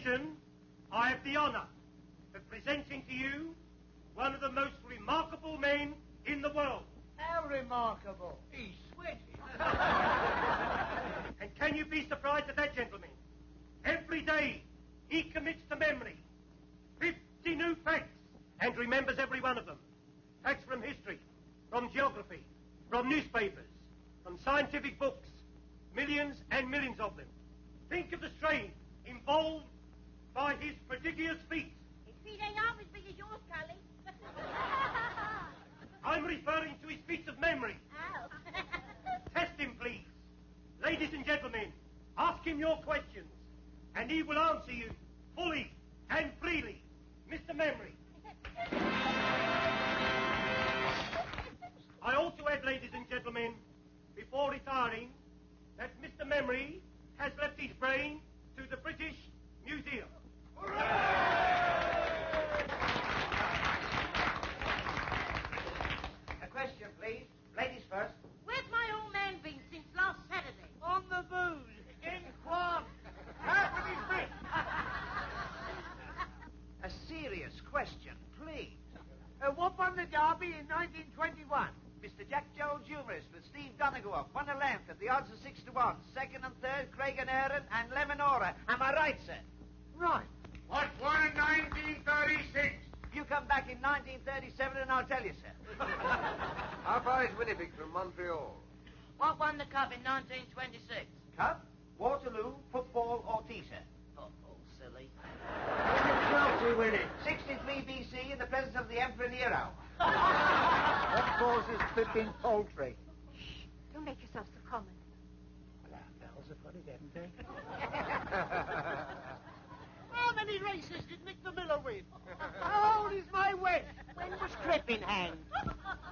occasion, I have the honor of presenting to you one of the most remarkable men in the world. How remarkable. He's sweating. And can you be surprised at that, gentlemen? Every day he commits to memory 50 new facts and remembers every one of them. Facts from history, from geography, from newspapers, from scientific books, millions and millions of them. Think of the strain involved by his prodigious feats. His feet ain't half as big as yours, Cully. I'm referring to his feats of memory. Ow. Test him, please. Ladies and gentlemen, ask him your questions, and he will answer you fully and freely. Mr. Memory. I ought to add, ladies and gentlemen, before retiring, that Mr. Memory has left his brain to the British Museum. A question, please. Ladies first. Where's my old man been since last Saturday? On the booze. In Quan. Half of his wrist. A serious question, please. What won the Derby in 1921? Mr. Jack Jones humorist with Steve Donegal won a length at the odds of 6 to 1. Second and third, Craig and Aaron and Lemonora. Am I right, sir? Right. What won in 1936? You come back in 1937 and I'll tell you, sir. How far is Winnipeg from Montreal? What won the cup in 1926? Cup, Waterloo, football, or tea, sir? Football, silly. Chelsea winning. 63 BC in the presence of the Emperor Nero. What causes Pippin poultry? Shh, don't make yourself so common. Well, our bells have got it, haven't they? How many races did Mick the Miller win? How old is my West? When was Crippen hanged?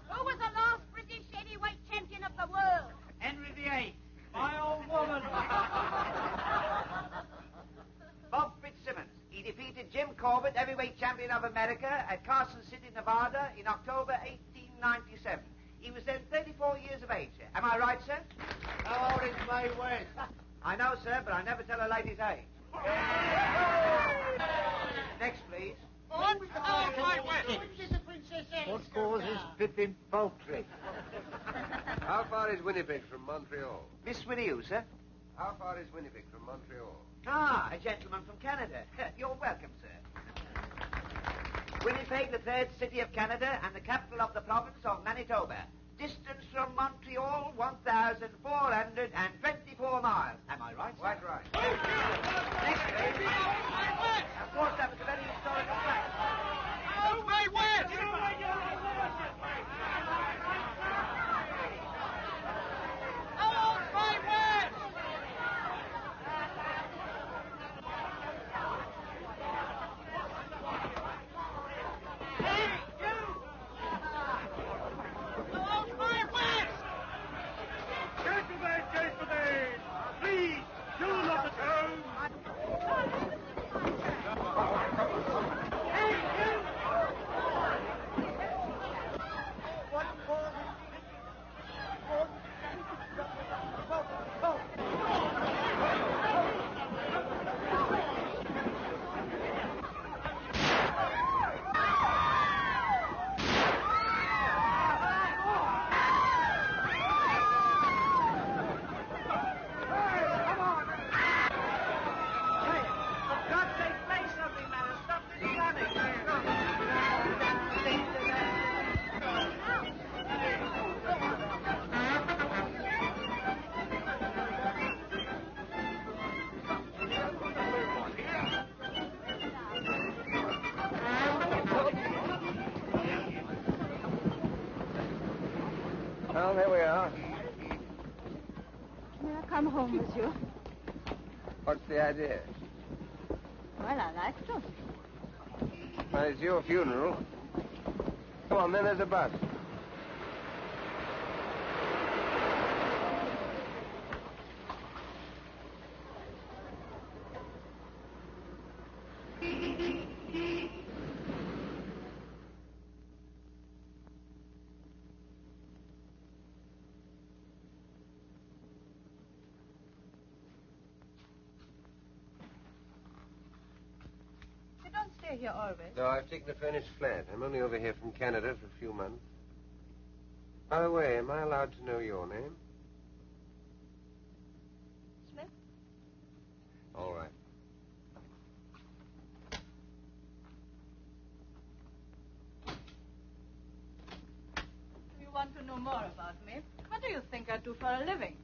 Who was the last British heavyweight champion of the world? Henry VIII. My old woman. Bob Fitzsimmons. He defeated Jim Corbett, heavyweight champion of America, at Carson City, Nevada, in October 1897. He was then 34 years of age, sir. Am I right, sir? How old is my West? I know, sir, but I never tell a lady's age. Next, please. What causes Pippin poultry? How far is Winnipeg from Montreal? Miss Winnie, you, sir? How far is Winnipeg from Montreal? Ah, a gentleman from Canada. You're welcome, sir. Winnipeg, the third city of Canada and the capital of the province of Manitoba. Distance from Montreal, 1,424 miles. Am I right, sir? Quite right. Next, please. Of course, that was a very historical fact. Oh, my West! How old's my West? Hey, you! How old's my West? Gentlemen, please, do not atone. What causes For God's sake, play something, man, and stop this running. Well, there we are. May I come home with you? What's the idea? Well, I like to. Well, it's your funeral. Come on, then, there's a bus. stay here always? No, I've taken a furnished flat. I'm only over here from Canada for a few months. By the way, am I allowed to know your name? Smith? All right. You want to know more about me? What do you think I do for a living?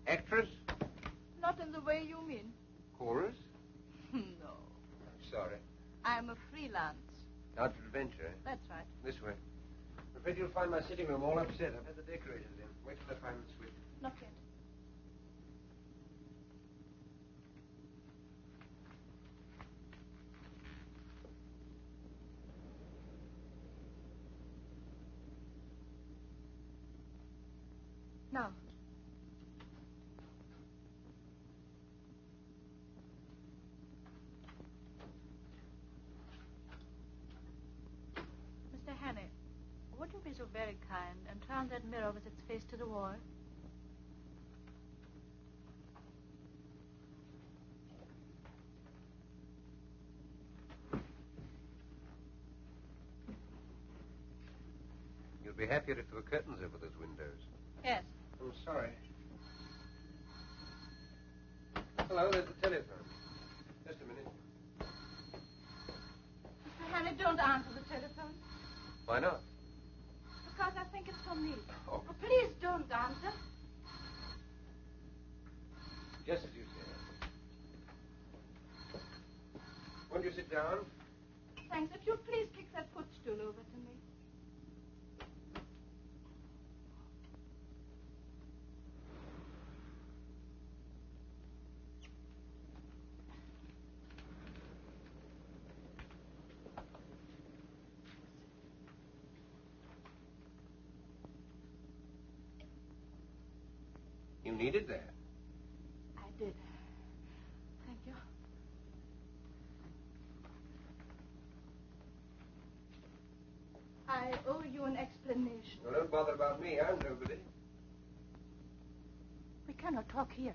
Actress? Not in the way you mean. Chorus? No. I'm sorry. I'm a freelance. Out for adventure, eh? That's right. This way. I'm afraid you'll find my sitting room all upset. I've had the decorators in. Wait till I find the switch. Not yet. Now. Mr. Hannay, would you be so very kind and turn that mirror with its face to the wall? You'd be happier if there were curtains over those windows. Yes. I'm sorry. Hello, there's the telephone. Just a minute. Mr. Hannay, don't answer the telephone. Why not? Because I think it's for me. Oh. Please don't answer. Just as you say. Won't you sit down? Thanks. If you please kick that footstool over to me. You needed that. I did. Thank you. I owe you an explanation. Well, don't bother about me. I'm nobody. We cannot talk here.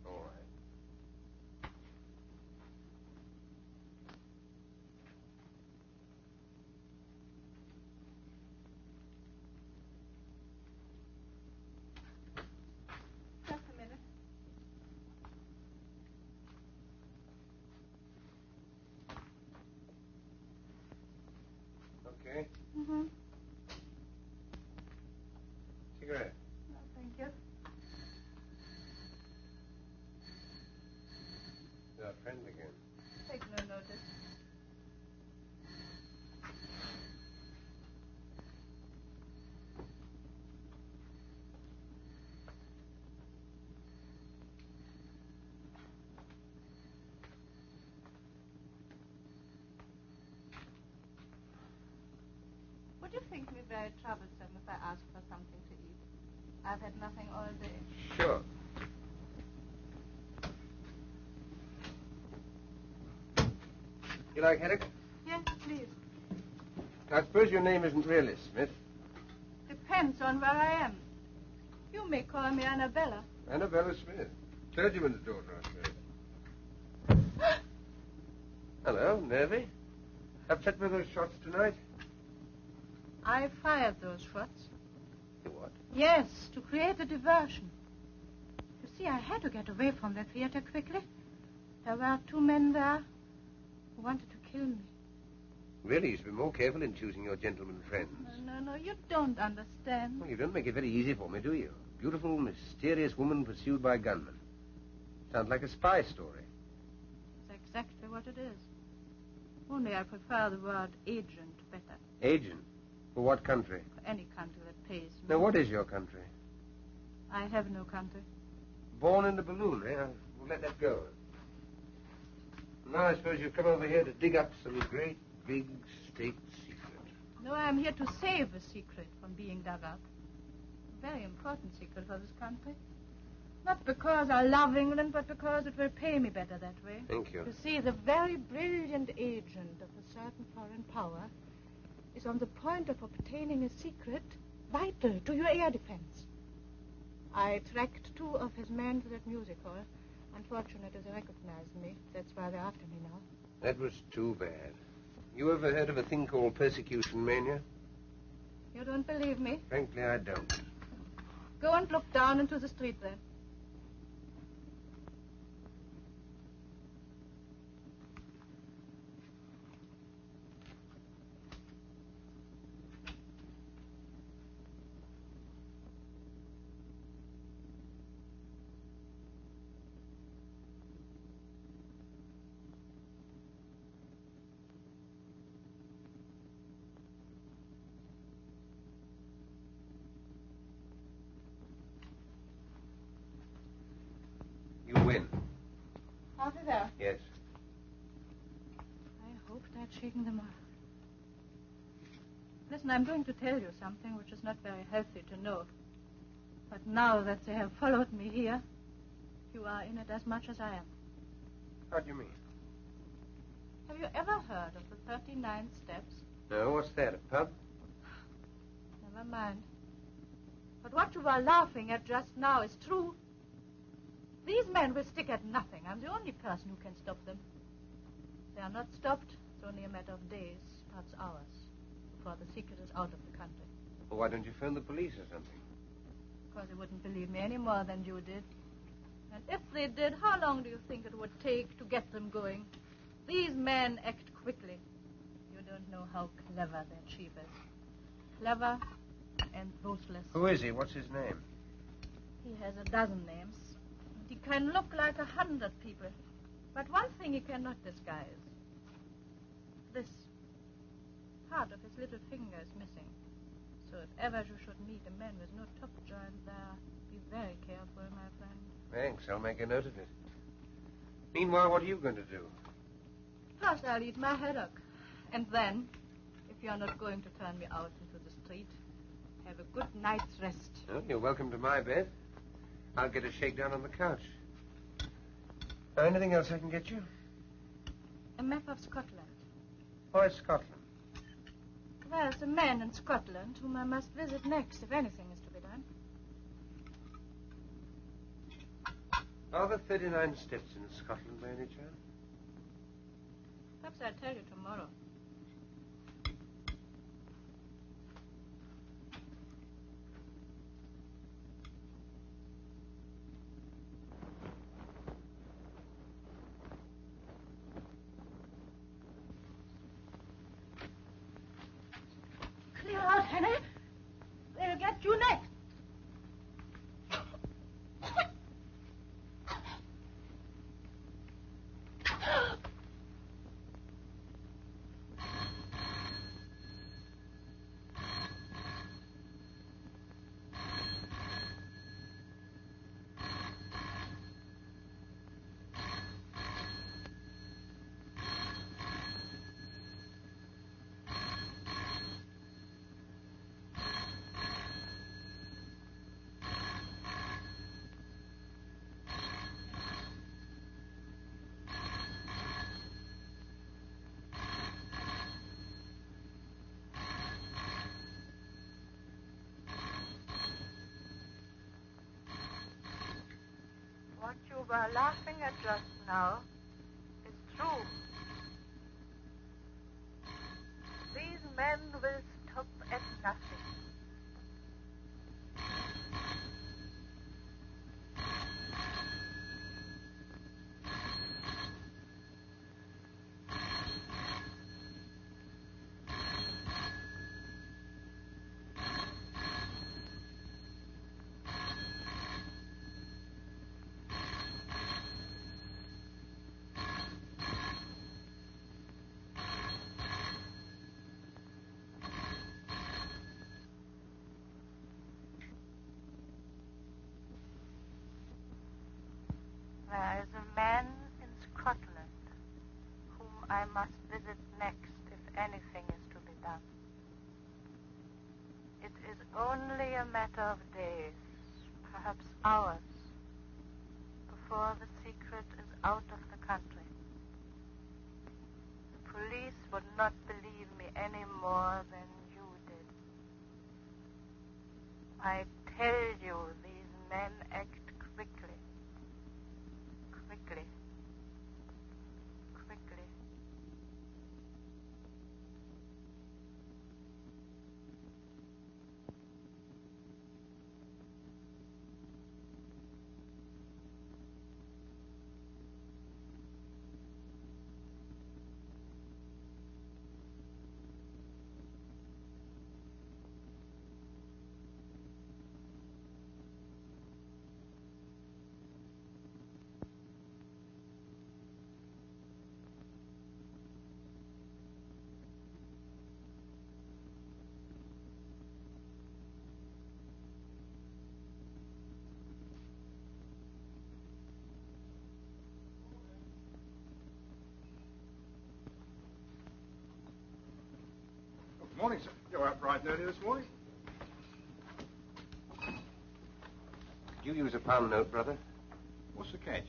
All right. Just a minute. Okay. Mm-hmm. Cigarette. No, thank you. You're our friend again. Take no notice. Would you think me very troublesome if I asked for something to eat? I've had nothing all day. Sure. You like haddock? Yes, please. I suppose your name isn't really Smith. Depends on where I am. You may call me Annabella. Annabella Smith. Clergyman's daughter, I suppose. Hello, nervy. Upset with those shots tonight? I fired those shots. You what? Yes, to create a diversion. You see, I had to get away from the theater quickly. There were 2 men there who wanted to kill me. Really, you should be more careful in choosing your gentlemen friends. No, you don't understand. Well, you don't make it very easy for me, do you? Beautiful, mysterious woman pursued by gunmen. Sounds like a spy story. It's exactly what it is. Only I prefer the word agent better. Agent? For what country? For any country that pays me. Now, what is your country? I have no country. Born in the balloon, eh? We'll let that go. Now, I suppose you've come over here to dig up some great, big state secret. No, I'm here to save a secret from being dug up. A very important secret for this country. Not because I love England, but because it will pay me better that way. Thank you. You see, the very brilliant agent of a certain foreign power is on the point of obtaining a secret vital to your air defense. I tracked 2 of his men to that music hall, Unfortunate as they recognized me. That's why they're after me now. That was too bad. You ever heard of a thing called persecution mania? You don't believe me? Frankly, I don't. Go and look down into the street then. You win. Out of there. Yes. I hoped I'd shaken them off. Listen, I'm going to tell you something which is not very healthy to know. But now that they have followed me here, you are in it as much as I am. How do you mean? Have you ever heard of the 39 steps? No, what's that, a pub? Never mind. But what you were laughing at just now is true. These men will stick at nothing. I'm the only person who can stop them. They are not stopped. It's only a matter of days, perhaps hours, before the secret is out of the country. Well, why don't you phone the police or something? Because they wouldn't believe me any more than you did. And if they did, how long do you think it would take to get them going? These men act quickly. You don't know how clever their chief is. Clever and ruthless. Who is he? What's his name? He has a dozen names. And he can look like 100 people. But one thing he cannot disguise. This. Part of his little finger is missing. So if ever you should meet a man with no top joint there, be very careful, my friend. Thanks, I'll make a note of it. Meanwhile, what are you going to do? First, I'll eat my haddock. And then, if you're not going to turn me out into the street, have a good night's rest. Well, you're welcome to my bed. I'll get a shakedown on the couch. Anything else I can get you? A map of Scotland. Oh, it's Scotland. There's a man in Scotland whom I must visit next, if anything is to be done. Are there 39 steps in Scotland by any chance? Perhaps I'll tell you tomorrow. Clear out, Henry. They'll get you next. What you were laughing at just now is true. These men will stop at nothing. There is a man in Scotland whom I must visit next if anything is to be done. It is only a matter of days, perhaps hours, before the secret is out of the country. The police would not believe me any more than you did. I tell you, these men act quickly. Quicker Morning, sir. You're up bright and early this morning. Could you use a pound note, brother? What's the catch?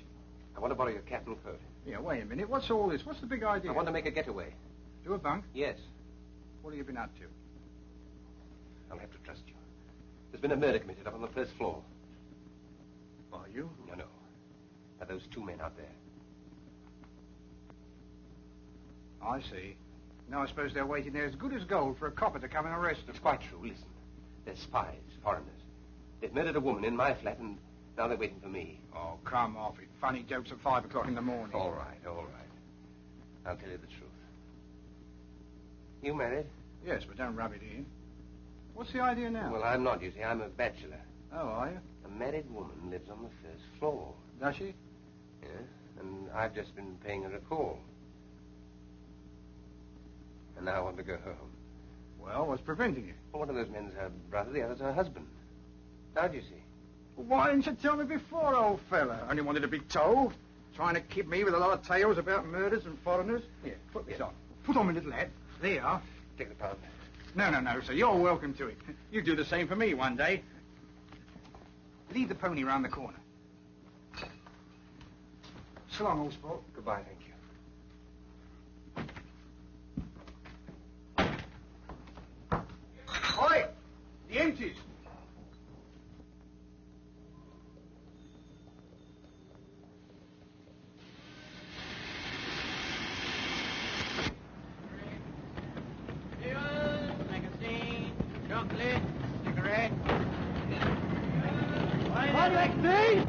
I want to borrow your cap and coat. Yeah, wait a minute. What's all this? What's the big idea? I want to make a getaway. Do a bunk? Yes. What have you been up to? I'll have to trust you. There's been a murder committed up on the first floor. Are you? No. By those two men out there. I see. Now I suppose they're waiting there as good as gold for a copper to come and arrest them. It's quite true. Listen. They're spies, foreigners. They've murdered a woman in my flat, and now they're waiting for me. Oh, come off it. Funny jokes at 5 o'clock in the morning. All right. I'll tell you the truth. You married? Yes, but don't rub it in. What's the idea now? Well, I'm not, you see. I'm a bachelor. Oh, are you? A married woman lives on the first floor. Does she? Yes, and I've just been paying her a call. And now I want to go home. Well, what's preventing you? Well, one of those men's her brother, the other's her husband. How'd you see? Well, why didn't you tell me before, old fella? Only wanted to be told. Trying to kid me with a lot of tales about murders and foreigners. Here, put this on. Put on my little hat. There you are. Take the pound. No, sir. You're welcome to it. You do the same for me one day. Lead the pony round the corner. So long, old sport. Goodbye, thank you. Oi! The empties. Magazine, chocolate, cigarette. What, Lexi?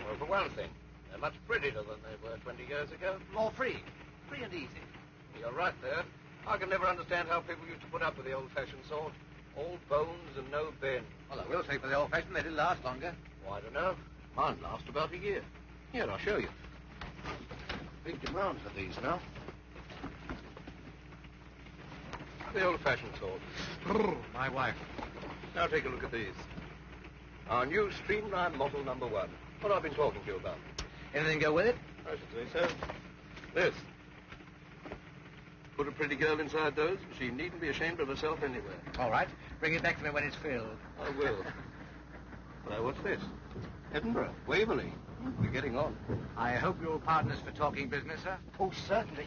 Well, for one thing, they're much prettier than they were 20 years ago. More free. Free and easy. You're right there. I can never understand how people used to put up with the old-fashioned sort. All bones and no bend. Well, I will say for the old-fashioned, they did last longer. Well, I don't know. Mine last about a year. Here, I'll show you. Big demand for these now. The old-fashioned sort. My wife. Now take a look at these. Our new streamline model number 1. What I've been talking to you about. Anything go with it? I should say so. This. Put a pretty girl inside those, she needn't be ashamed of herself anywhere. All right. Bring it back to me when it's filled. I will. Now, what's this? Edinburgh, Waverley. We're getting on. I hope you're partners for talking business, sir. Oh, certainly.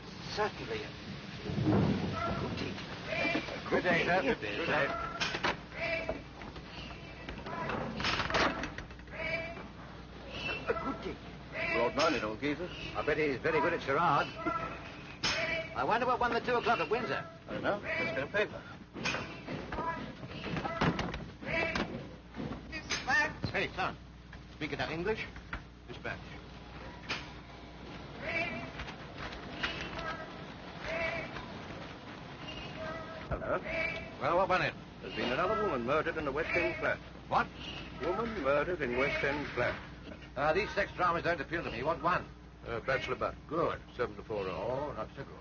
Good day, sir. Good day. A good day. Broad-minded old geezer. I bet he's very good at charades. I wonder what won the 2 o'clock at Windsor. I don't know. Let's get a paper. Hey, son. Speaking of English, dispatch. Hello. Well, what won it? There's been another woman murdered in a West End flat. What? Woman murdered in West End flat. These sex dramas don't appeal to me. What one? Bachelor Butt. Good. 7 to 4 hours. Oh, not so good.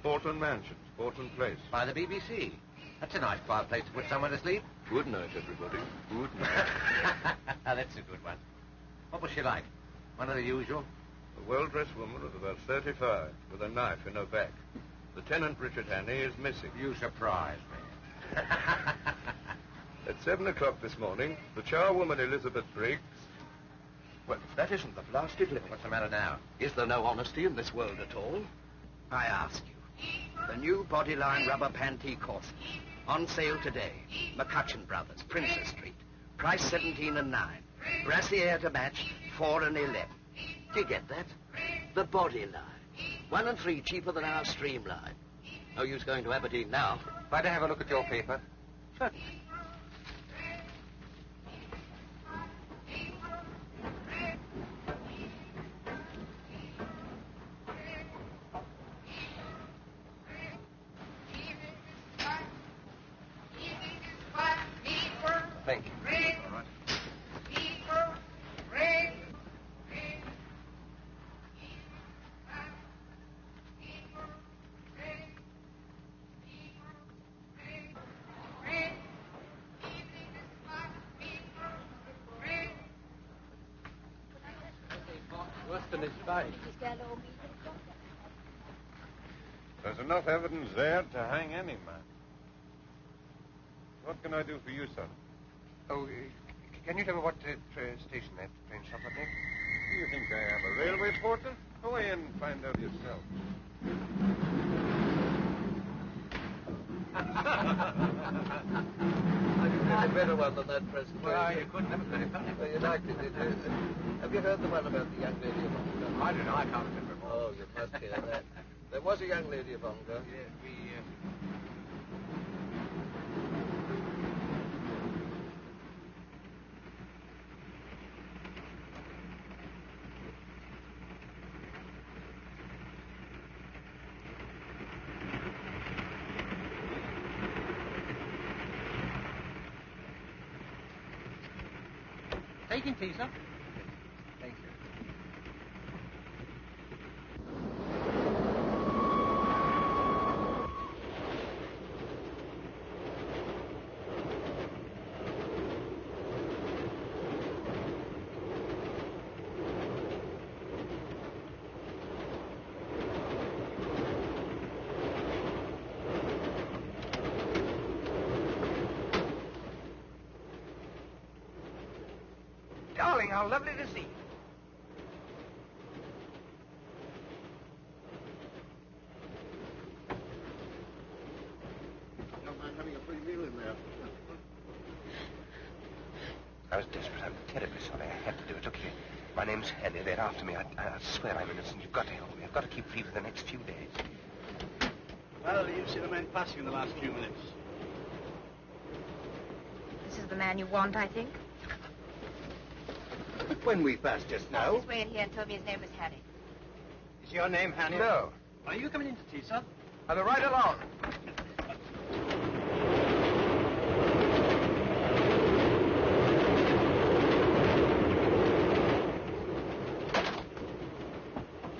Portland Mansions, Portland Place. By the BBC. That's a nice quiet place to put someone to sleep. Good night, everybody. Good night. That's a good one. What was she like? One of the usual? A well-dressed woman of about 35, with a knife in her back. Lieutenant Richard Hannay is missing. You surprise me. At 7 o'clock this morning, the charwoman Elizabeth Briggs... Well, if that isn't the blasted limit. What's the matter now? Is there no honesty in this world at all? I ask you. The new Bodyline rubber panty corset. On sale today. McCutcheon Brothers, Princess Street. Price 17 and 9. Brassiere to match, 4 and 11. Do you get that? The Bodyline. 1 and 3 cheaper than our Streamline. No use going to Aberdeen now. Might I have a look at your paper? Certainly. lost in his face. There's enough evidence there to hang any man. What can I do for you, son? Oh, can you tell me what station that train stopped at next? You think I am a railway porter? Go in and find out yourself. I can do a better one than that present. Well, you couldn't have it very funny. Well, you liked it, did you? Have you heard the one about the young lady of Ongar? I don't know. I can't remember. Oh, you must hear that. There was a young lady of Ongar. Yes, we... Taking tea, sir. Thank you. Darling, how lovely to see you. Don't mind having a free meal in there. I was desperate. I'm terribly sorry. I had to do it. Look here. My name's Henny. They're after me. I swear I'm innocent. You've got to help me. I've got to keep free for the next few days. Well, you've seen a man passing in the last few minutes. This is the man you want, I think. When we passed just Oh, he's waited here and told me his name was Hattie. Is your name Hanny? No. Are you coming into tea, sir? I'll be right along.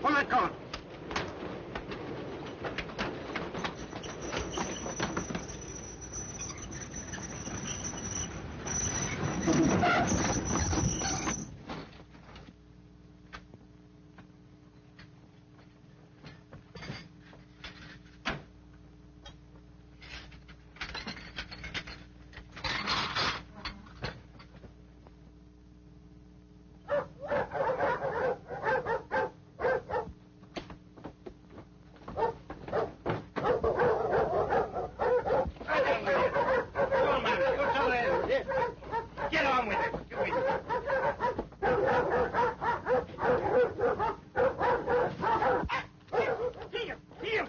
Pull that collar. Get on with it. Here!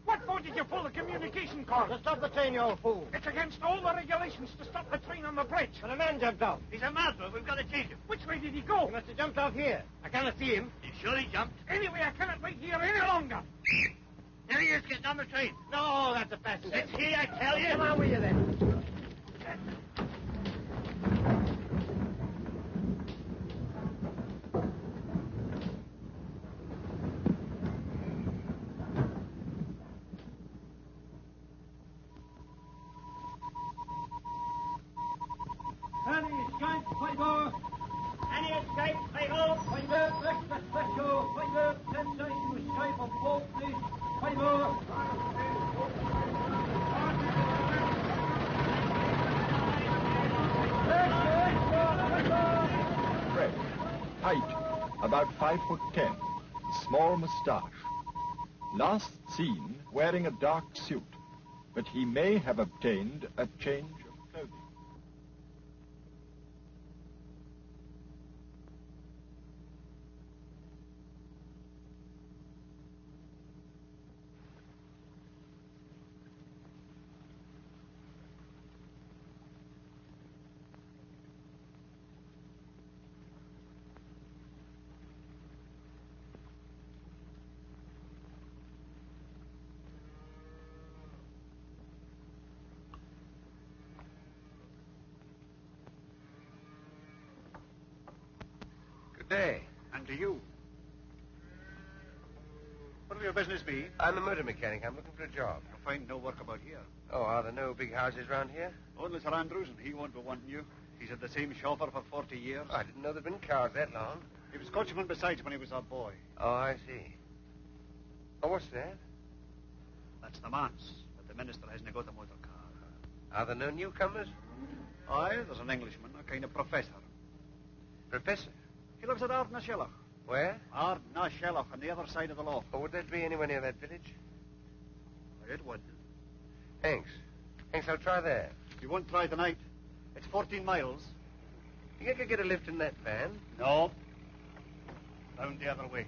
What for did you pull the communication cord? To stop the train, you old fool. It's against all the regulations to stop the train on the bridge. But a man jumped off. He's a madman. We've got to chase him. Which way did he go? He must have jumped off here. I cannot see him. You sure he jumped? Anyway, I cannot wait here any longer. There he is, getting on the train. No, that's a passenger. It's he, I tell you. Come on with you then. Any escape, Finder! Any escape, Finder! Finder, extra special! Finder, sensation to escape on board, please! Finder! Fred, height, about 5'10", small moustache. Last seen wearing a dark suit, but he may have obtained a change of clothing. Good day. And to you. What will your business be? I'm a motor mechanic. I'm looking for a job. You'll find no work about here. Oh, are there no big houses round here? Only Sir Andrews, and he won't be wanting you. He's had the same chauffeur for 40 years. Oh, I didn't know there'd been cars that long. He was coachman besides when he was a boy. Oh, I see. Oh, what's that? That's the manse, but the minister hasn't got a motor car. Are there no newcomers? Aye, there's an Englishman, a kind of professor. Professor? He lives at Ardnashellach. Where? Ardnashellach, on the other side of the loch. Oh, would that be anywhere near that village? It would. Thanks. Thanks, I'll try there. You won't try tonight. It's 14 miles. You think I could get a lift in that van? No. Round the other way.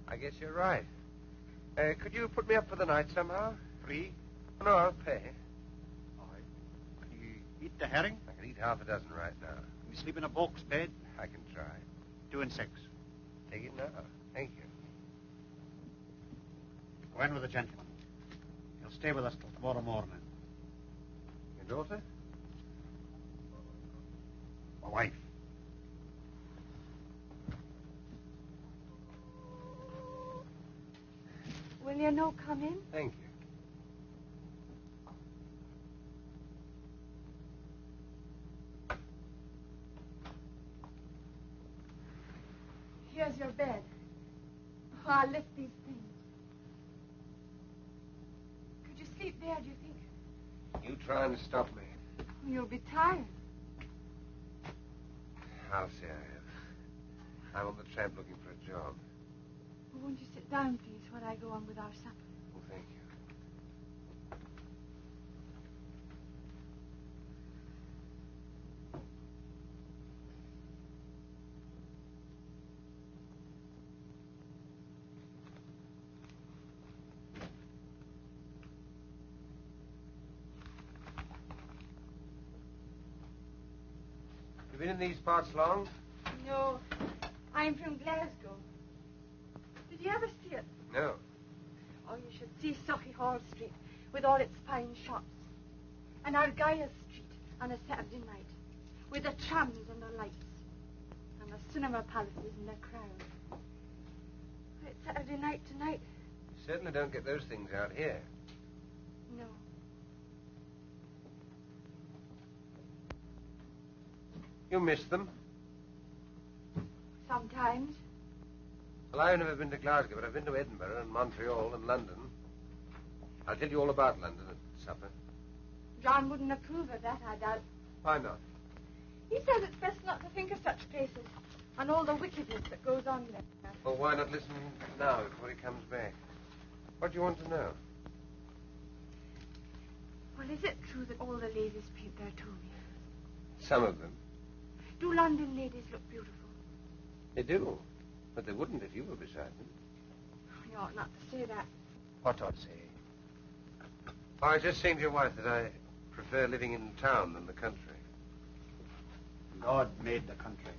I guess you're right. Could you put me up for the night somehow? Free? No, I'll pay. Aye. Can you eat the herring? I can eat half a dozen right now. Can you sleep in a box bed? I can try. 2 and 6. Take it now. Thank you. Go in with the gentleman. He'll stay with us till tomorrow morning. Your daughter? My wife. Will you no come in? Thank you. Here's your bed. Oh, I'll lift these things. Could you sleep there, do you think? You try and stop me. You'll be tired. I'll say I am. I'm on the tramp looking for a job. Well, won't you sit down, please, while I go on with our supper? Oh, thank you. You been in these parts long? No, I'm from Glasgow. Did you ever see it? No. Oh, you should see Sauchiehall Street with all its fine shops. And Argyll Street on a Saturday night with the trams and the lights. And the cinema palaces and the crowd. It's Saturday night tonight. Certainly don't get those things out here. No. You miss them? Sometimes. Well, I've never been to Glasgow, but I've been to Edinburgh and Montreal and London. I'll tell you all about London at supper. John wouldn't approve of that, I doubt. Why not? He says it's best not to think of such places and all the wickedness that goes on there. Well, why not listen now before he comes back? What do you want to know? Well, is it true that all the ladies paint their toenails? Some of them. Do London ladies look beautiful? They do. But they wouldn't if you were beside them. You ought not to say that. What ought to say? Oh, I was just saying to your wife that I prefer living in town than the country. God made the country.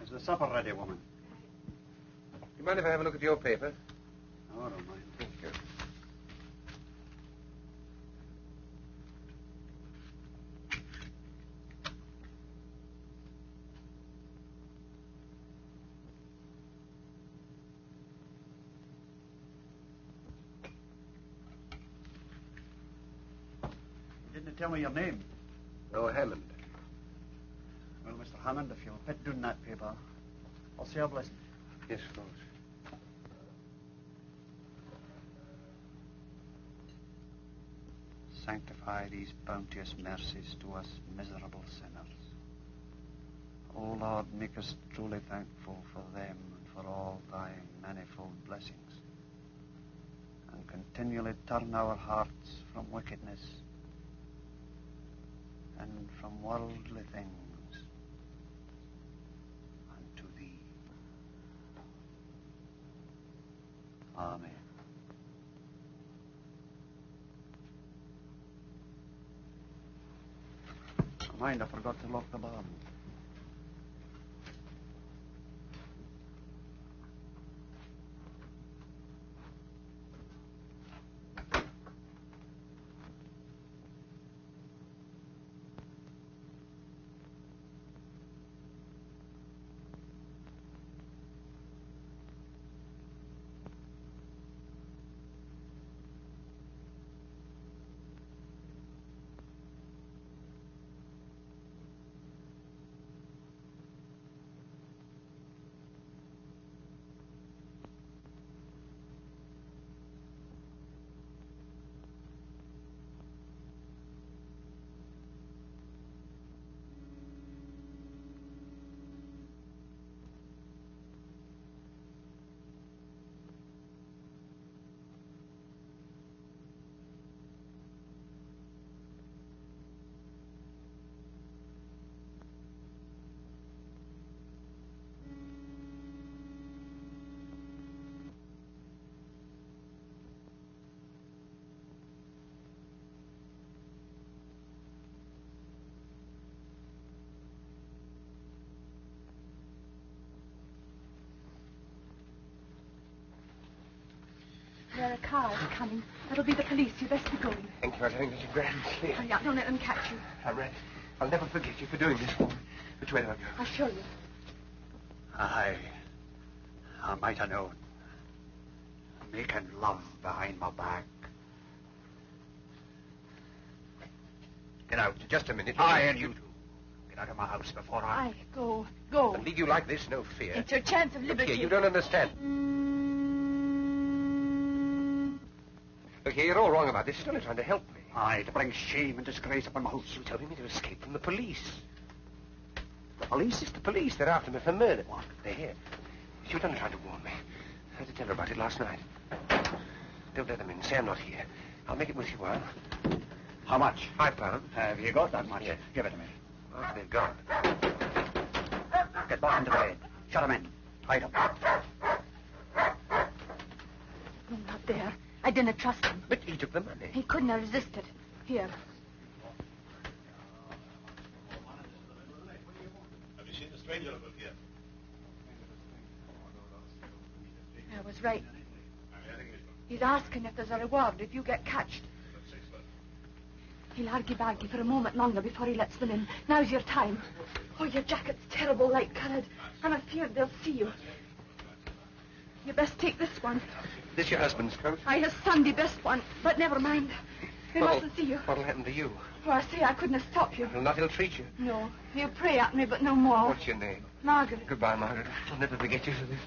Is the supper ready, woman? You mind if I have a look at your paper? Oh, I don't mind. Thank you. You didn't tell me your name. Noah Hammond. Well, Mr. Hammond, if you'll put down that paper, I'll say a blessing. Yes, of course. Sanctify these bounteous mercies to us miserable sinners. O Lord, make us truly thankful for them and for all thy manifold blessings. And continually turn our hearts from wickedness and from worldly things unto thee. Amen. Mind, I forgot to lock the barn. There are cars coming. That'll be the police. You best be going. Thank you. I'm having such a grand sleep. Hurry up. Don't let them catch you. I'm right. I'll never forget you for doing this for me. Which way do I go? I'll show you. I might have known. Making love behind my back. Get out. Just a minute. I and you two. Get out of my house before I... Go. A league you like this, no fear. It's your chance of Look liberty. here, you don't understand. Look here, you're all wrong about this. You're only trying to help me. Aye, to bring shame and disgrace upon my house. You told me to escape from the police. The police? It's the police. They're after me for murder. What? They're here. You were only trying to warn me. I had to tell her about it last night. Don't let them in. Say I'm not here. I'll make it with you, huh? How much? £5. Have you got that much? Yes. Give it to me. Oh, they're gone. Get back into the bed. Shut them in. Hide them. No, not there. I didn't trust him. But he took the money. He couldn't have resisted. Here. Have you seen the stranger above here? I was right. He's asking if there's a reward if you get catched. He'll argy-bargy for a moment longer before he lets them in. Now's your time. Oh, your jacket's terrible light-coloured. I'm afeard they'll see you. You best take this one. This your husband's coat? His Sunday best one. But never mind. They mustn't see you. What'll happen to you? Oh, I say I couldn't have stopped you. He'll not ill-treat you. No. He'll pray at me, but no more. What's your name? Margaret. Goodbye, Margaret. I'll never forget you for this.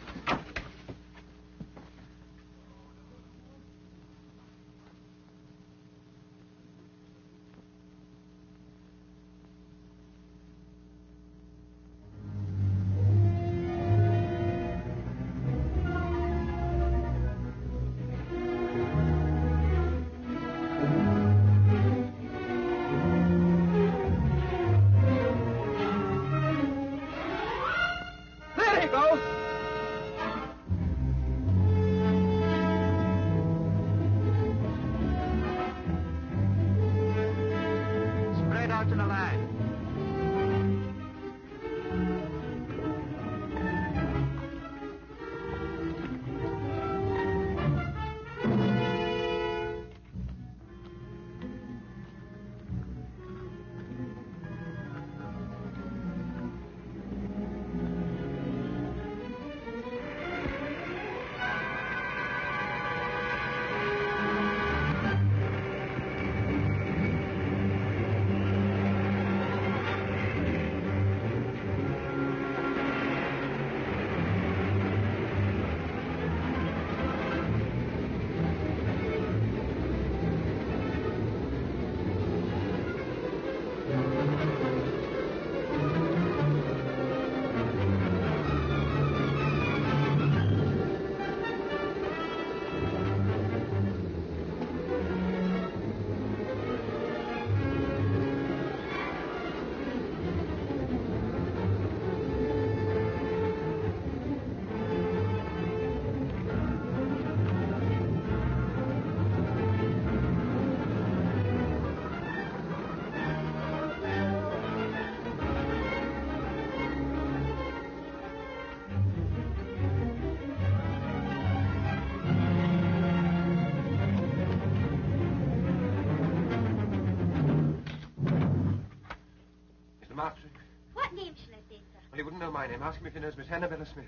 What name shall I say, sir? Well, he wouldn't know my name. Ask him if he knows Miss Annabella Smith.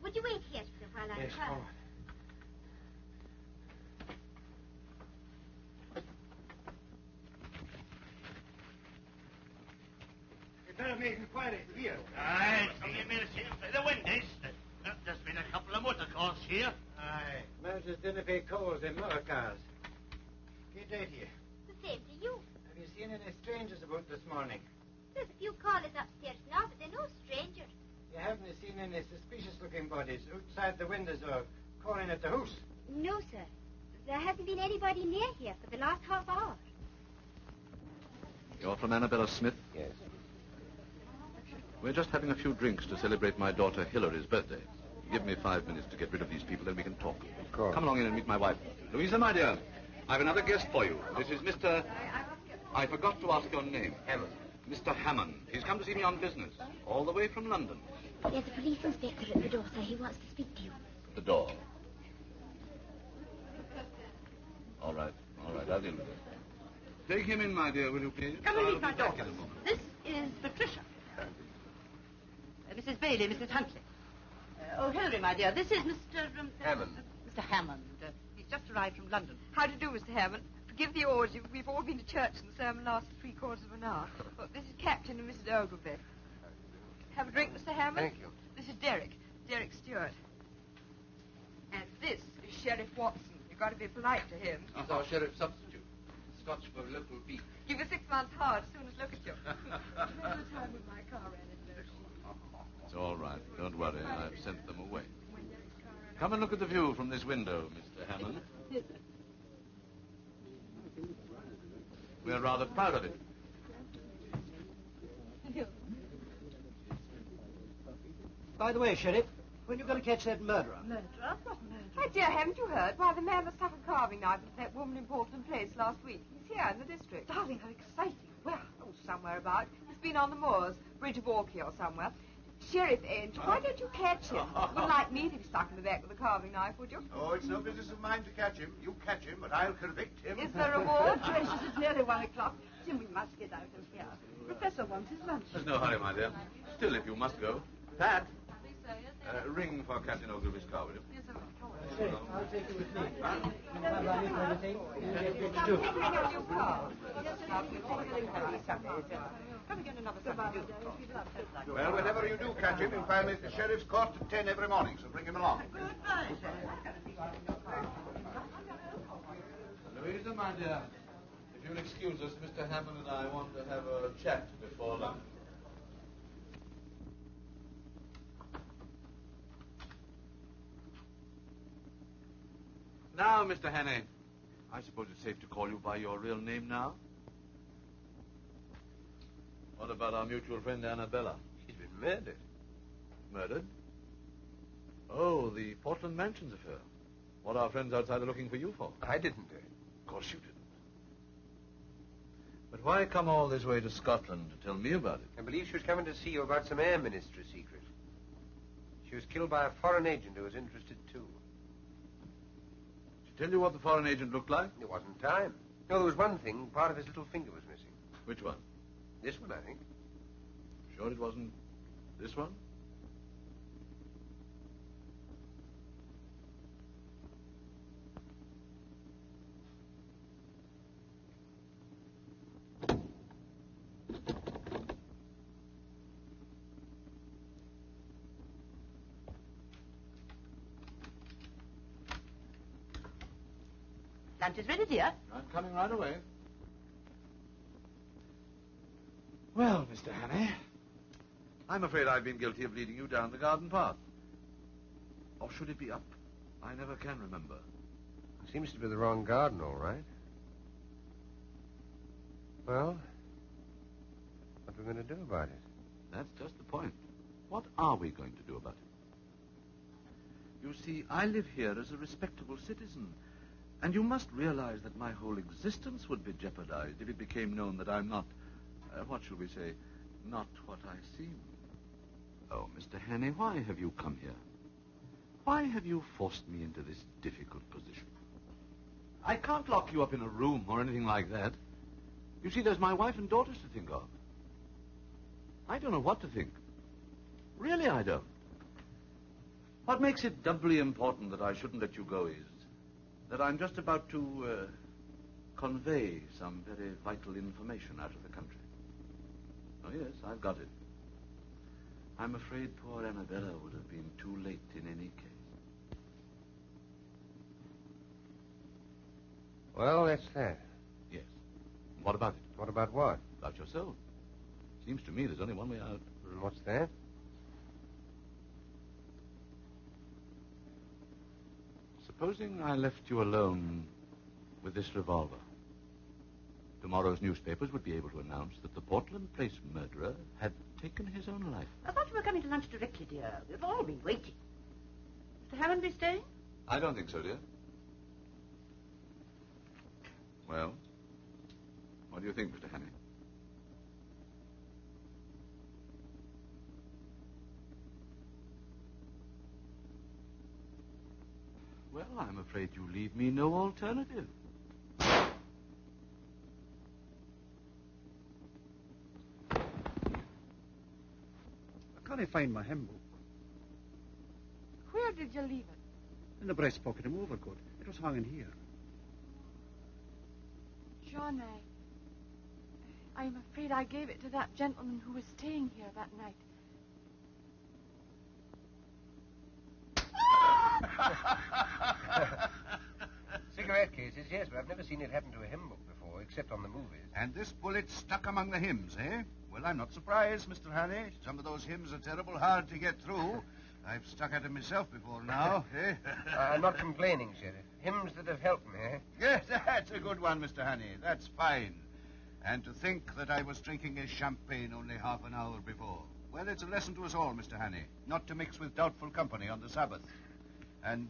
Would you wait here, sir, while I Yes, try? all right. You'd better make inquiries here. Aye, so you may see him by the windows. There's been a couple of motor cars here. Aye. Moses didn't pay tolls in motor cars. Good day to you. The same to you. Have you seen any strangers about this morning? There's a few callers upstairs now, but they're no strangers. You haven't seen any suspicious-looking bodies outside the windows or calling at the house? No, sir. There hasn't been anybody near here for the last half hour. You're from Annabella Smith? Yes. We're just having a few drinks to celebrate my daughter Hilary's birthday. Give me 5 minutes to get rid of these people, then we can talk. Of course. Come along in and meet my wife. Louisa, my dear, I've another guest for you. This is Mr... I forgot to ask your name. Hammond. Mr. Hammond. He's come to see me on business, all the way from London. There's a police inspector at the door, sir. He wants to speak to you. The door. I'll deal with it. Take him in, my dear, will you please? Come and I'll meet my be back daughter. in a moment. This is Patricia. Mrs. Bailey, Mrs. Huntley. Oh, Hilary, my dear, this is Mr. Hammond. Mr. Hammond. He's just arrived from London. How do you do, Mr. Hammond? Forgive the orgy. We've all been to church and the sermon lasted 3/4 of an hour. Well, this is Captain and Mrs. Ogilvy. Have a drink, Mr. Hammond? Thank you. This is Derek Stewart. And this is Sheriff Watson. You've got to be polite to him. He's our sheriff substitute. Scotch for local beef. Give you 6 months hard as soon as look at you. Remember the time when my car ran into those sheep? It's all right. Don't worry. I've sent them away. Come and look at the view from this window, Mr. Hammond. We're rather proud of it. By the way, Sheriff, when are you going to catch that murderer? Murderer? What murderer? My dear, haven't you heard? Why, the man that stuck a carving knife into that woman in Portland Place last week. He's here in the district. Darling, how exciting. Well, somewhere about. He's been on the moors, Bridge of Orkney or somewhere. Sheriff Angel, why don't you catch him? Wouldn't like me to be stuck in the back with a carving knife, would you? Oh, it's no business of mine to catch him. You catch him, but I'll convict him. Is there a reward? Gracious, it's nearly 1 o'clock. Jim, we must get out of here. Professor wants his lunch. There's no hurry, my dear. Still, if you must go. Pat, ring for Captain Ogilvy's car, will you? Yes, sir. I'll take you with me. Have I need anything? You get a bit to do. Well, whenever you do catch him, you'll find me at the sheriff's court at 10 every morning, so bring him along. Louisa, my dear, if you'll excuse us, Mr. Hammond and I want to have a chat before lunch. Now, Mr. Hannay, I suppose it's safe to call you by your real name now? What about our mutual friend Annabella? She's been murdered. Murdered? Oh, the Portland Mansions affair. What our friends outside are looking for you for? I didn't do it. Of course you didn't. But why come all this way to Scotland to tell me about it? I believe she was coming to see you about some Air Ministry secret. She was killed by a foreign agent who was interested too. Did she tell you what the foreign agent looked like? There wasn't time. No, there was one thing. Part of his little finger was missing. Which one? This one, I think. Sure it wasn't this one? Lunch is ready, dear. I'm coming right away. Well, Mr. Hannay, I'm afraid I've been guilty of leading you down the garden path. Or should it be up? I never can remember. Seems to be the wrong garden, all right. Well, what are we going to do about it? That's just the point. What are we going to do about it? You see, I live here as a respectable citizen, and you must realize that my whole existence would be jeopardized if it became known that I'm not, what shall we say, not what I seem. Oh, Mr. Hannay, why have you come here? Why have you forced me into this difficult position? I can't lock you up in a room or anything like that. You see, there's my wife and daughters to think of. I don't know what to think. Really, I don't. What makes it doubly important that I shouldn't let you go is that I'm just about to convey some very vital information out of the country. Oh, yes, I've got it. I'm afraid poor Annabella would have been too late in any case. Well, that's that. Yes. What about it? What about what? About yourself. Seems to me there's only one way out. And what's that? Supposing I left you alone with this revolver. Tomorrow's newspapers would be able to announce that the Portland Place murderer had taken his own life. I thought you were coming to lunch directly, dear. We've all been waiting. Mr. Hammond be staying? I don't think so, dear. Well, what do you think, Mr. Hannay? Well, I'm afraid you leave me no alternative. thought I find my hymn book. Where did you leave it? In the breast pocket of my overcoat. It was hanging here. John, I'm afraid I gave it to that gentleman who was staying here that night. Cigarette cases, yes, but I've never seen it happen to a hymn book before, except on the movies. And this bullet stuck among the hymns, eh? Well, I'm not surprised, Mr. Hannay. Some of those hymns are terrible hard to get through. I've stuck at them myself before now, eh? I'm not complaining, Sheriff. Hymns that have helped me, eh? Yes, that's a good one, Mr. Hannay. That's fine. And to think that I was drinking a champagne only half an hour before. Well, it's a lesson to us all, Mr. Hannay, not to mix with doubtful company on the Sabbath. And,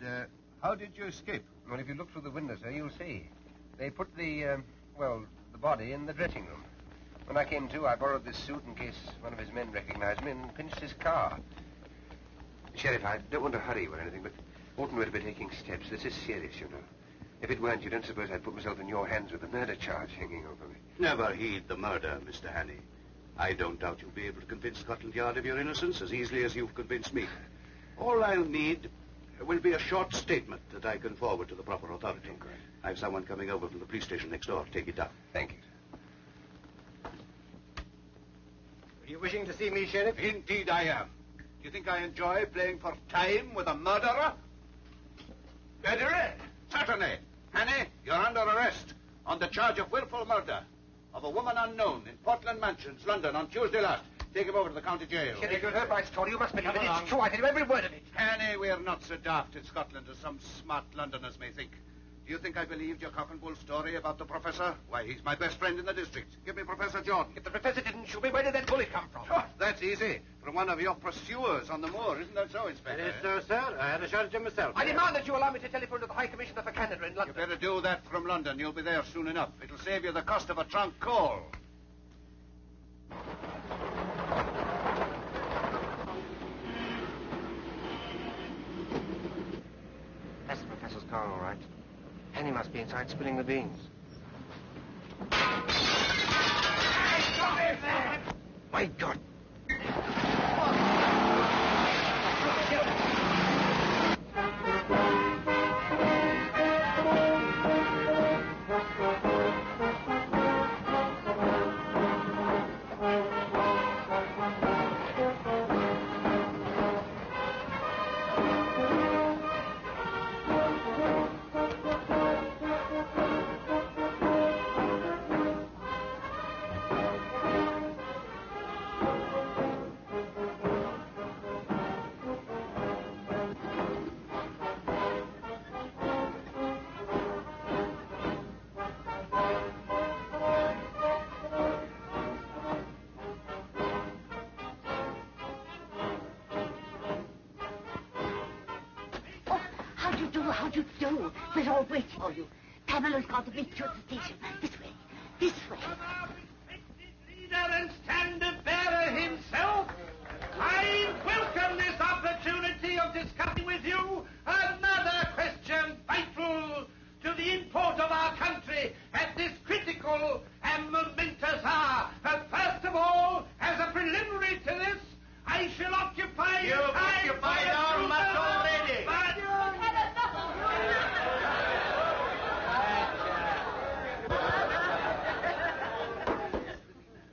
how did you escape? Well, if you look through the window, sir, you'll see. They put the body in the dressing room. When I came to, I borrowed this suit in case one of his men recognized me and pinched his car. Sheriff, I don't want to hurry you or anything, but oughtn't we to be taking steps? This is serious, you know. If it weren't, you don't suppose I'd put myself in your hands with a murder charge hanging over me. Never heed the murder, Mr. Hannay. I don't doubt you'll be able to convince Scotland Yard of your innocence as easily as you've convinced me. All I'll need will be a short statement that I can forward to the proper authority. Great. I have someone coming over from the police station next door to take it down. Thank you. Are you wishing to see me, Sheriff? Indeed I am. Do you think I enjoy playing for time with a murderer? Better? Certainly. Hannay, you're under arrest on the charge of willful murder of a woman unknown in Portland Mansions, London, on Tuesday last. Take him over to the county jail. Sheriff, you've heard my story. You must believe it. It's true. I tell you every word of it. Hannay, we're not so daft in Scotland as some smart Londoners may think. Do you think I believed your cock and bull story about the professor? Why, he's my best friend in the district. Give me Professor Jordan. If the professor didn't shoot me, where did that bullet come from? Oh, that's easy. From one of your pursuers on the moor. Isn't that so, Inspector? It is so, sir. I had a shot at him myself. I demand that you allow me to telephone to the High Commissioner for Canada in London. You better do that from London. You'll be there soon enough. It'll save you the cost of a trunk call. That's the professor's car, all right. And he must be inside spilling the beans. My God! How do you do? We're all waiting for you. Pamela's got to meet you at the station. This way. This way. Leader and standard-bearer himself, I welcome this opportunity of discussing with you another question vital to the import of our country at this critical and momentous hour. First of all, as a preliminary to this, I shall occupy You've occupied our much already.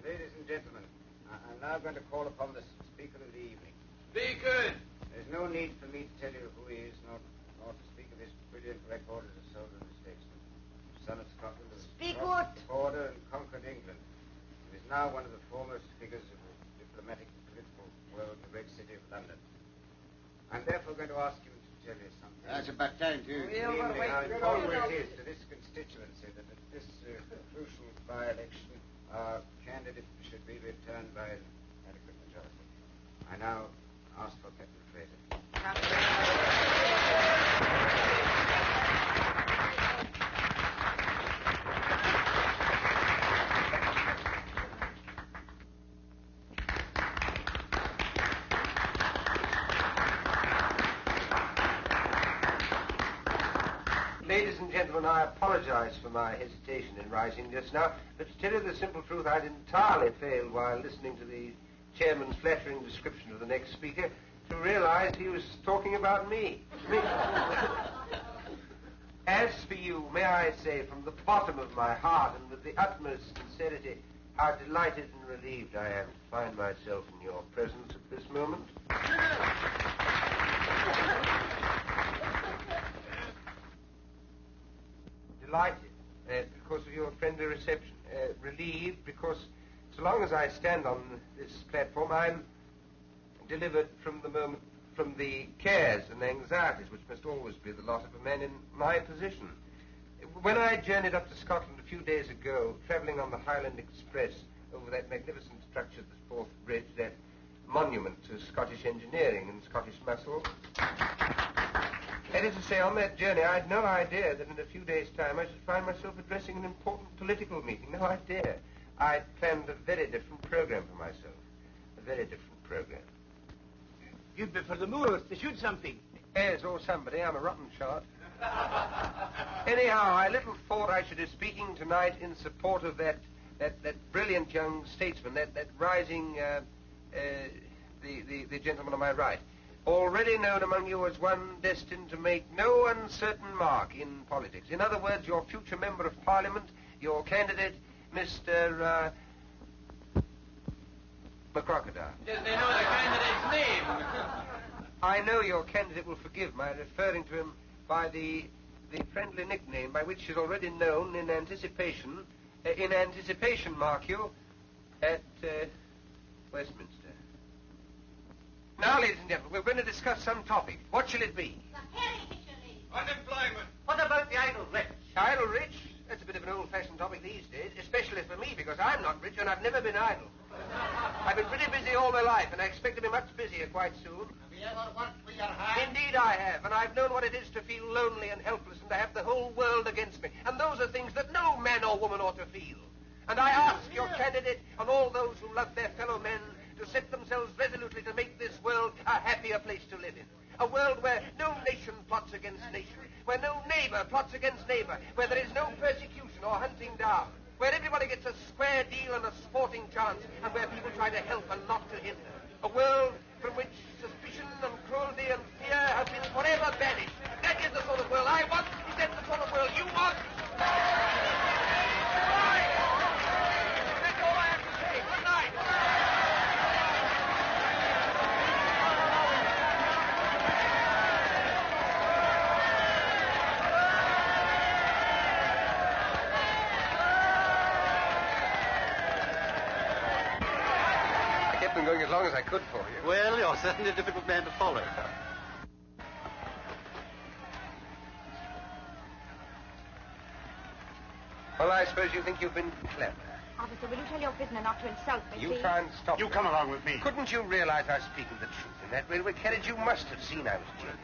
Ladies and gentlemen, I'm now going to call upon the speaker of the evening. Speaker! There's no need for me to tell you who he is, nor to speak of his brilliant record as a soldier and statesman. Son of Scotland, who crossed the border and conquered England. He is now one of the foremost figures of the diplomatic and political world in the great city of London. I'm therefore going to ask you to tell you something. That's about time, too. Namely, how important it is to this constituency that at this crucial by-election, our candidate should be returned by an adequate majority. I now ask for Captain Fraser. Ladies and gentlemen, I apologize for my hesitation in rising just now, but to tell you the simple truth, I'd entirely failed while listening to the chairman's flattering description of the next speaker to realize he was talking about me. As for you, may I say from the bottom of my heart and with the utmost sincerity, how delighted and relieved I am to find myself in your presence at this moment. Delighted because of your friendly reception. Relieved because so long as I stand on this platform, I'm delivered from the cares and anxieties which must always be the lot of a man in my position. When I journeyed up to Scotland a few days ago, travelling on the Highland Express over that magnificent structure, the Forth Bridge, that monument to Scottish engineering and Scottish muscle, that is to say, on that journey, I had no idea that in a few days' time I should find myself addressing an important political meeting. No idea. I'd planned a very different program for myself. A very different program. You'd be for the Moors to shoot something. Yes, or somebody. I'm a rotten shot. Anyhow, I little thought I should be speaking tonight in support of that brilliant young statesman, that rising, the gentleman on my right, already known among you as one destined to make no uncertain mark in politics. In other words, your future member of Parliament, your candidate, Mr. McCrocodile. Does they know the candidate's name? I know your candidate will forgive my referring to him by the friendly nickname by which he's already known in anticipation, mark you, at Westminster. Now, ladies and gentlemen, we're going to discuss some topic. What shall it be? Unemployment. What about the idle rich? Idle rich? That's a bit of an old-fashioned topic these days, especially for me, because I'm not rich and I've never been idle. I've been pretty busy all my life, and I expect to be much busier quite soon. Have you ever worked for your hand? Indeed I have, and I've known what it is to feel lonely and helpless and to have the whole world against me. And those are things that no man or woman ought to feel. And I ask your candidate and all those who love their fellow men to set themselves resolutely to make this world a happier place to live in. A world where no nation plots against nation, where no neighbor plots against neighbor, where there is no persecution or hunting down, where everybody gets a square deal and a sporting chance, and where people try to help and not to hinder. A world from which suspicion and cruelty and fear have been forever banished. That is the sort of world I want. Is that the sort of world you want? That's all I have to say. Good night. I kept them going as long as I could for you. Well, you're certainly a difficult man to follow. Well, I suppose you think you've been clever. Officer, will you tell your prisoner not to insult me, You please? try and stop You me. come along with me. Couldn't you realize I was speaking the truth in that railway carriage? You must have seen I was genuine.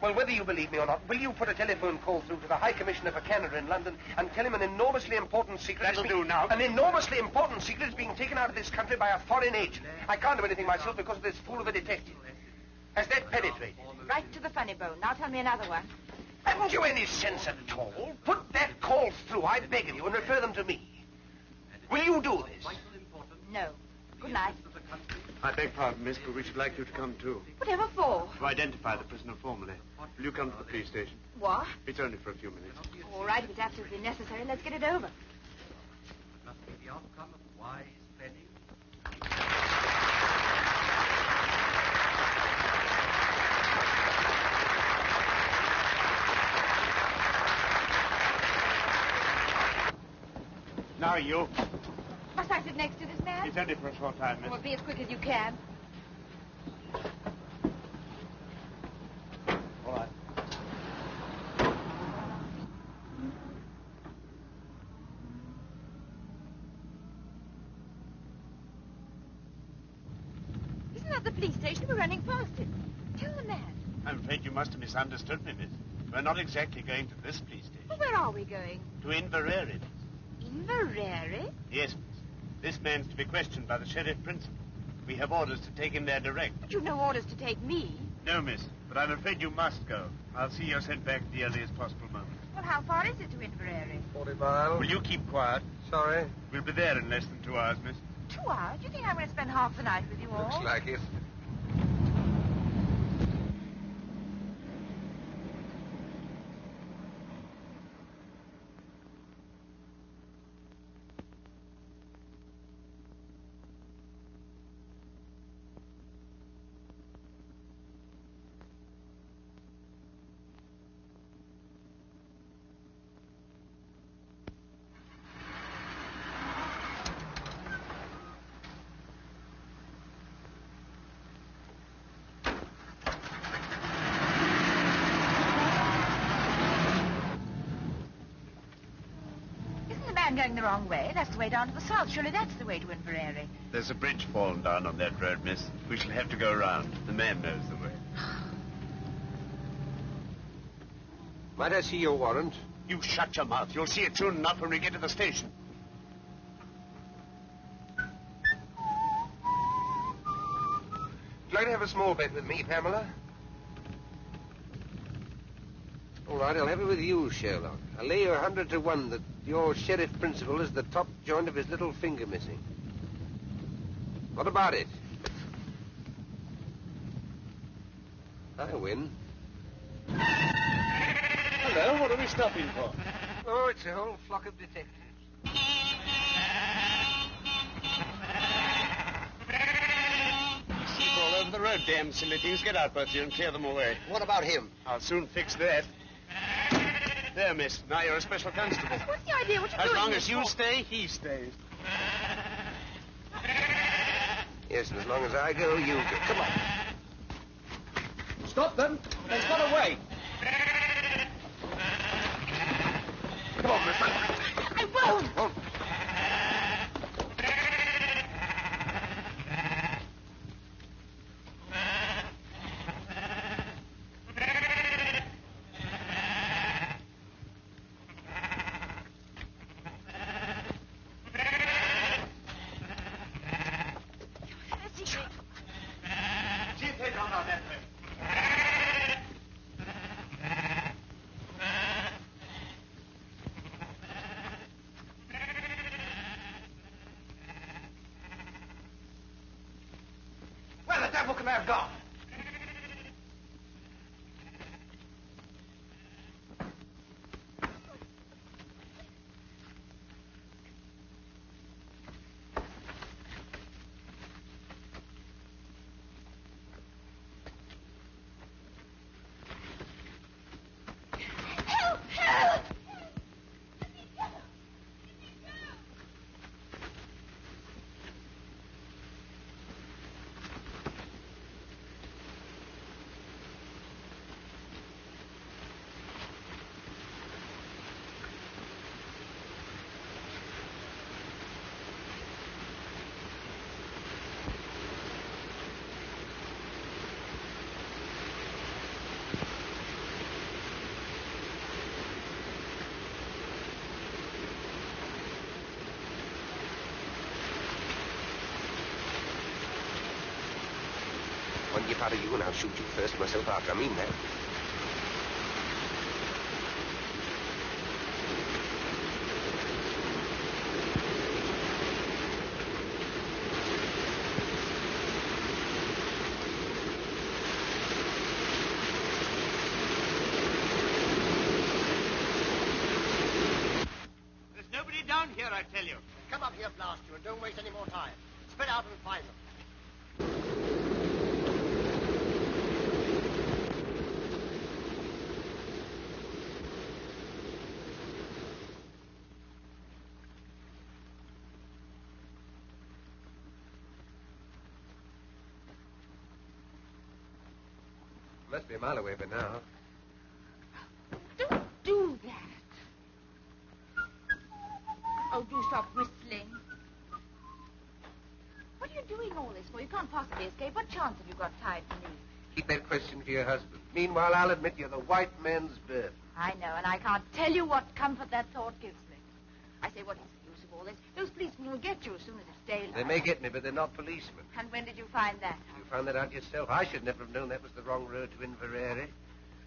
Well, whether you believe me or not, will you put a telephone call through to the High Commissioner for Canada in London and tell him an enormously important secret... That'll do now. An enormously important secret is being taken out of this country by a foreign agent. I can't do anything myself because of this fool of a detective. Has that penetrated? Right to the funny bone. Now tell me another one. Haven't you any sense at all? Put that call through, I beg of you, and refer them to me. Will you do this? No. Good night. I beg pardon, miss, but we should like you to come too. Whatever for? To identify the prisoner formally. Will you come to the police station? What? It's only for a few minutes. All right, if it's absolutely necessary, let's get it over. Must be the outcome of wise planning. Now you. Must I sit next to this man? It's only for a short time, miss. Well, be as quick as you can. All right. Isn't that the police station? We're running past it. Tell the man. I'm afraid you must have misunderstood me, miss. We're not exactly going to this police station. Well, where are we going? To Inverary. Inverary? Yes, miss. This man's to be questioned by the sheriff principal. We have orders to take him there direct. But you've no orders to take me. No, miss, but I'm afraid you must go. I'll see you're sent back at the earliest possible moment. Well, how far is it to Inverary? 40 miles. Will you keep quiet? Sorry. We'll be there in less than 2 hours, miss. 2 hours? Do you think I'm going to spend half the night with you all? Looks like it. Going the wrong way. That's the way down to the south. Surely that's the way to Inverary. There's a bridge fallen down on that road, miss. We shall have to go around. The man knows the way. Might I see your warrant? You shut your mouth. You'll see it soon enough when we get to the station. Would you like to have a small bet with me, Pamela? All right, I'll have it with you, Sherlock. I'll lay you 100 to 1 that your sheriff principal is the top joint of his little finger missing. What about it? I win. Hello, what are we stopping for? Oh, it's a whole flock of detectives. Sleep all over the road, damn silly things. Get out, both of you, and clear them away. What about him? I'll soon fix that. There, miss. Now you're a special constable. What's the idea? What you As doing long this as you for? stay, he stays. Yes, and as long as I go, you go. Come on. Stop them. They've got away. Come on, miss. I won't. Where the devil can they have gone? Help! Help! One nip out of you and I'll shoot you first, myself after. I mean that. There's nobody down here, I tell you. Come up here, blast you, and don't waste any more time. Spread out and find them. Must be a mile away by now. Don't do that. Oh, do stop whistling. What are you doing all this for? You can't possibly escape. What chance have you got tied to me? Keep that question for your husband. Meanwhile, I'll admit you're the white man's burden. I know, and I can't tell you what comfort that thought gives me. I say, what is the use of all this? Those policemen will get you as soon as it's daylight. They may get me, but they're not policemen. And when did you find that? You found that out yourself. I should never have known that was the wrong road to Inverary.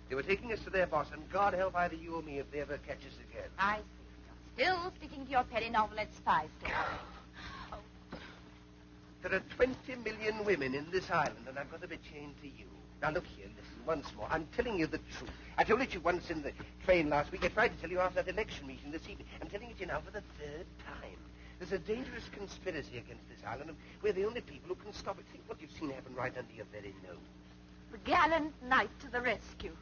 They were taking us to their boss, and God help either you or me if they ever catch us again. I see. You're still sticking to your penny novelette spy story. Oh. There are 20 million women in this island, and I've got to be chained to you. Now, look here, listen, once more. I'm telling you the truth. I told it to you once in the train last week. I tried to tell you after that election meeting this evening. I'm telling it to you now for the third time. There's a dangerous conspiracy against this island, and we're the only people who can stop it. Think what you've seen happen right under your very nose. The gallant knight to the rescue.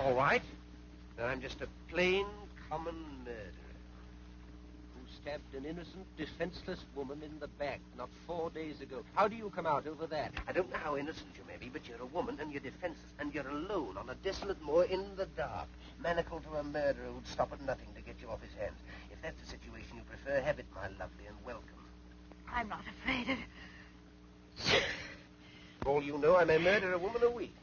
All right. Then I'm just a plain, common murderer who stabbed an innocent, defenseless woman in the back not 4 days ago. How do you come out over that? I don't know how innocent you may be, but you're a woman and you're defenseless, and you're alone on a desolate moor in the dark, manacled to a murderer who'd stop at nothing to get you off his hands. If that's the situation you prefer, have it, my lovely, and welcome. I'm not afraid of... For all you know, I may murder a woman a week.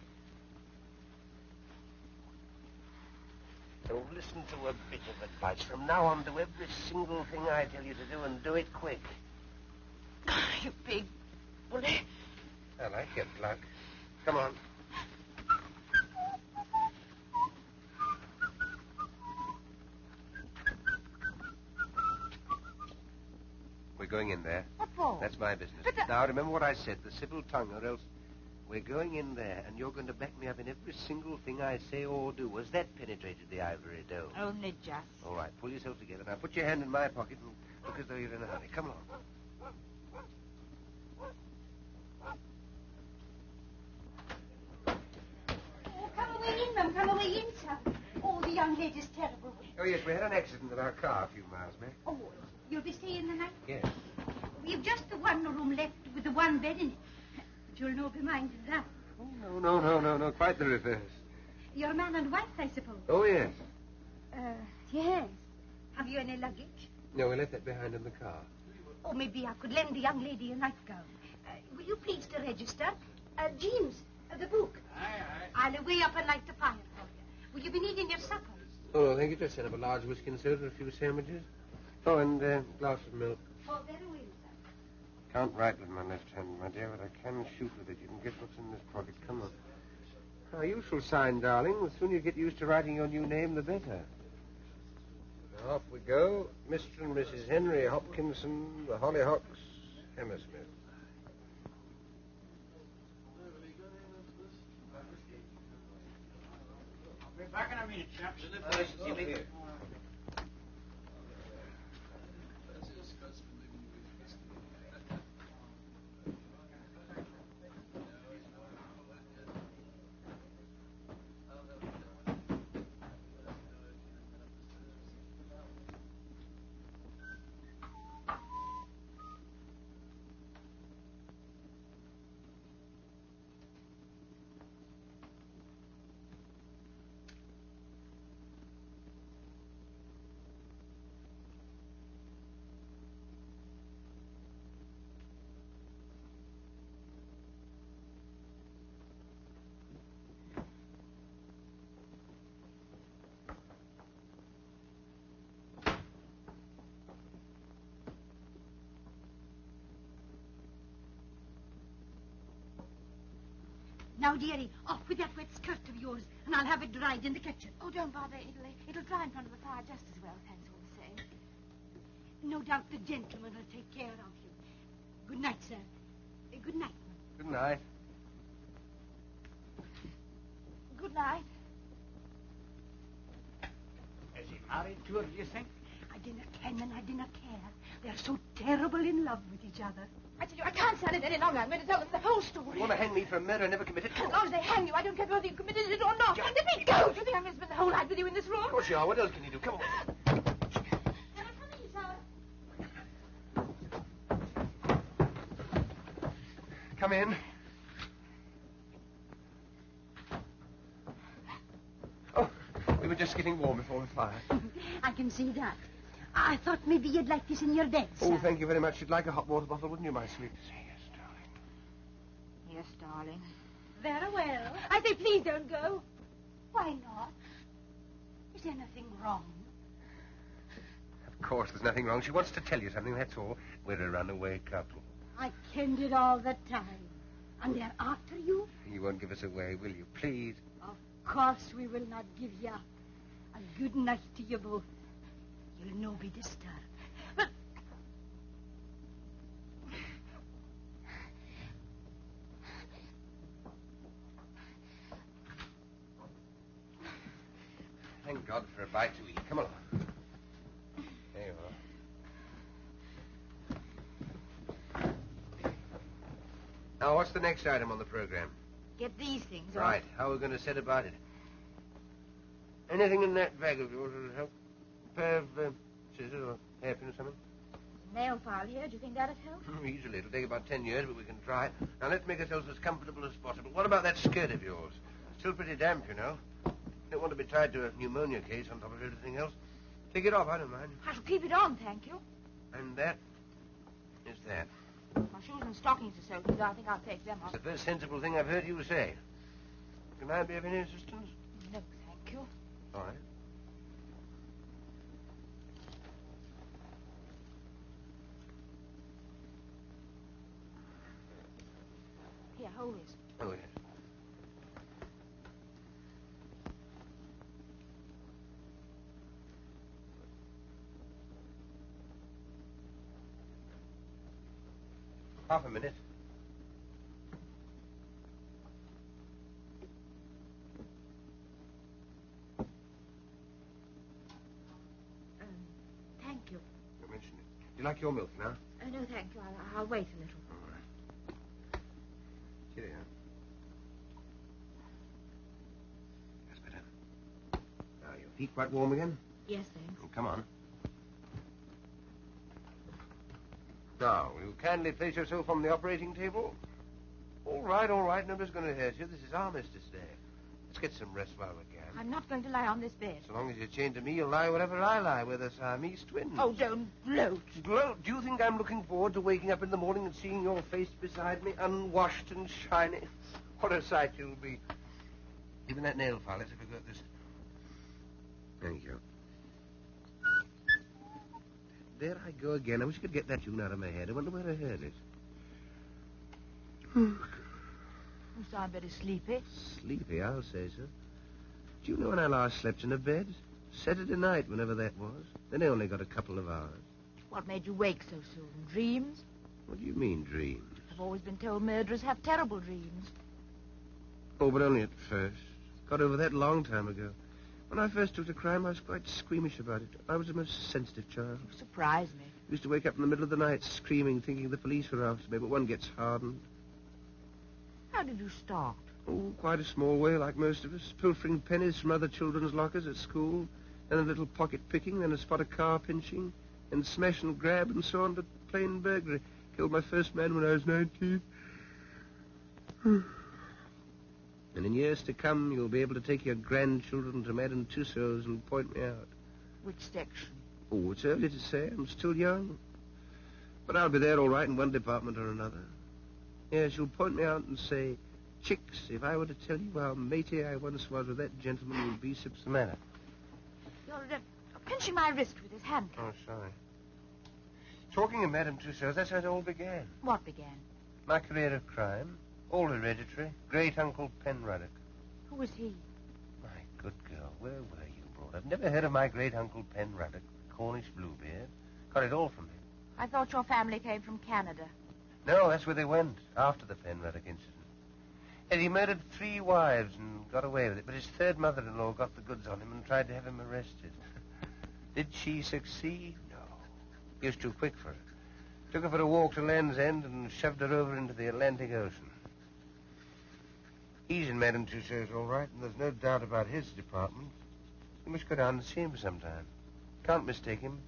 So listen to a bit of advice. From now on, do every single thing I tell you to do, and do it quick. You big bully. I like your pluck. Come on. We're going in there. What for? That's my business. But Now, remember what I said, the civil tongue, or else we're going in there, and you're going to back me up in every single thing I say or do. Has that penetrated the ivory dome? Only just. All right, pull yourself together. Now, put your hand in my pocket and look as though you're in a hurry. Come along. Oh, come away in, Mum. Come away in, son. Oh, the young lady's terrible. Oh, yes, we had an accident with our car a few miles back. Oh, you'll be staying the night? Yes. We've just the one room left with the one bed in it. But you'll no be minded that. Oh, no. Quite the reverse. You're man and wife, I suppose. Oh, yes. Yes. Have you any luggage? No, we left that behind in the car. Oh, maybe I could lend the young lady a nightgown. Will you please to register? James, the book. Aye. I'll away up and light the fire for you. Will you be needing your supper? Oh, no, thank you. Just set up a large whiskey and soda and a few sandwiches. Oh, and a glass of milk. Oh, very well, sir. Can't write with my left hand, my dear, but I can shoot with it. You can guess what's in this pocket. Come on. Now, you shall sign, darling. The sooner you get used to writing your new name, the better. Now, off we go. Mr. and Mrs. Henry Hopkinson, the Hollyhocks, Hammersmith. I'll be back in a minute, chaps. Now, dearie, off with that wet skirt of yours, and I'll have it dried in the kitchen. Oh, don't bother. It'll dry in front of the fire just as well, thanks all the same. No doubt the gentleman will take care of you. Good night, sir. Good night. Good night. Good night. Is he married to her, do you think? I didn't ken and I didn't care. They're so terrible in love with each other. I tell you, I can't stand it any longer. I'm going to tell them the whole story. You want to hang me for a murder I never committed? As long as they hang you, I don't care whether you committed it or not. Let me go! Do you think I'm going to spend the whole night with you in this room? Of course you are. What else can you do? Come on. Come in. Oh, we were just getting warm before the fire. I can see that. I thought maybe you'd like this in your bed, sir. Oh, thank you very much. You'd like a hot water bottle, wouldn't you, my sweet? Yes, darling. Very well. I say, please don't go. Why not? Is anything wrong? Of course there's nothing wrong. She wants to tell you something, that's all. We're a runaway couple. I kenned it all the time. And they're after you? You won't give us away, will you? Please. Of course we will not give you up. A good night to you both. You'll no be disturbed. God for a bite to eat. Come along. There you are. Now, what's the next item on the program? Get these things Right. How are we going to set about it? Anything in that bag of yours will help? A pair of scissors or hairpin or something? Nail file here. Do you think that'd help? Easily. It'll take about 10 years, but we can try. Now, let's make ourselves as comfortable as possible. What about that skirt of yours? Still pretty damp, you know. Don't want to be tied to a pneumonia case on top of everything else. Take it off. I don't mind. I shall keep it on, thank you. And that is that. My shoes and stockings are soaking, so I think I'll take them off. It's the first sensible thing I've heard you say. Can I be of any assistance? No, thank you. All right. Here, hold this. Oh, yes. Half a minute. Thank you. You mentioned it. Do you like your milk now? No, thank you. I'll wait a little. All right. Cheerio. That's better. Now, your feet quite warm again? Yes, thanks. Oh, come on. Now, will you kindly place yourself on the operating table? All right, all right. Nobody's going to hurt you. This is Armistice Day. Let's get some rest while we can. I'm not going to lie on this bed. So long as you're chained to me, you'll lie wherever I lie. We're the Siamese twins. Oh, don't gloat. Gloat? Do you think I'm looking forward to waking up in the morning and seeing your face beside me, unwashed and shiny? What a sight you'll be. Even that nail file. Let's have a go at this. Thank you. There I go again. I wish I could get that tune out of my head. I wonder where I heard it. You sound very sleepy. Sleepy, I'll say so. Do you know when I last slept in a bed? Saturday night, whenever that was. Then I only got a couple of hours. What made you wake so soon? Dreams? What do you mean, dreams? I've always been told murderers have terrible dreams. Oh, but only at first. Got over that a long time ago. When I first took to crime, I was quite squeamish about it. I was a most sensitive child. You surprise me. Used to wake up in the middle of the night screaming, thinking the police were after me, but one gets hardened. How did you start? Oh, quite a small way, like most of us. Pilfering pennies from other children's lockers at school, then a little pocket picking, then a spot of car pinching, and smash and grab and so on to plain burglary. Killed my first man when I was 19. And in years to come, you'll be able to take your grandchildren to Madame Tussauds and point me out. Which section? Oh, it's early to say. I'm still young. But I'll be there all right in one department or another. Yes, you'll point me out and say, Chicks, if I were to tell you how matey I once was with that gentleman, you'd be the matter. You're pinching my wrist with his hand. Oh, sorry. Talking of Madame Tussauds, that's how it all began. What began? My career of crime. All hereditary. Great-uncle Penruddock. Who was he? My good girl, where were you brought up? Never heard of my great-uncle Penruddock, Cornish Bluebeard? Got it all from him. I thought your family came from Canada. No, that's where they went, after the Penruddock incident. And he murdered 3 wives and got away with it, but his third mother-in-law got the goods on him and tried to have him arrested. Did she succeed? No. He was too quick for her. Took her for a walk to Land's End and shoved her over into the Atlantic Ocean. He's in Madame Tussauds, all right, and there's no doubt about his department. You must go down and see him sometime. Can't mistake him.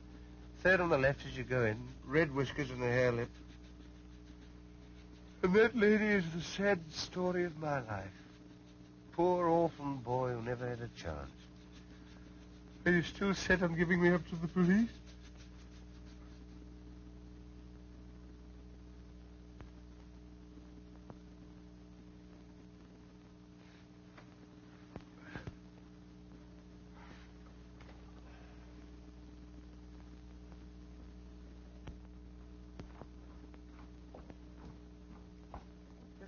Third on the left as you go in. Red whiskers and a hair lip. And that lady is the sad story of my life. Poor orphan boy who never had a chance. Are you still set on giving me up to the police?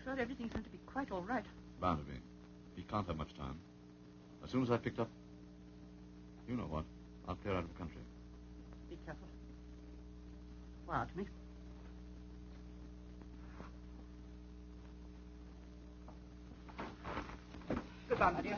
Sure, everything's going to be quite all right. Bound to be. He can't have much time. As soon as I picked up... You know what? I'll clear out of the country. Be careful. Quiet me. Goodbye, my dear.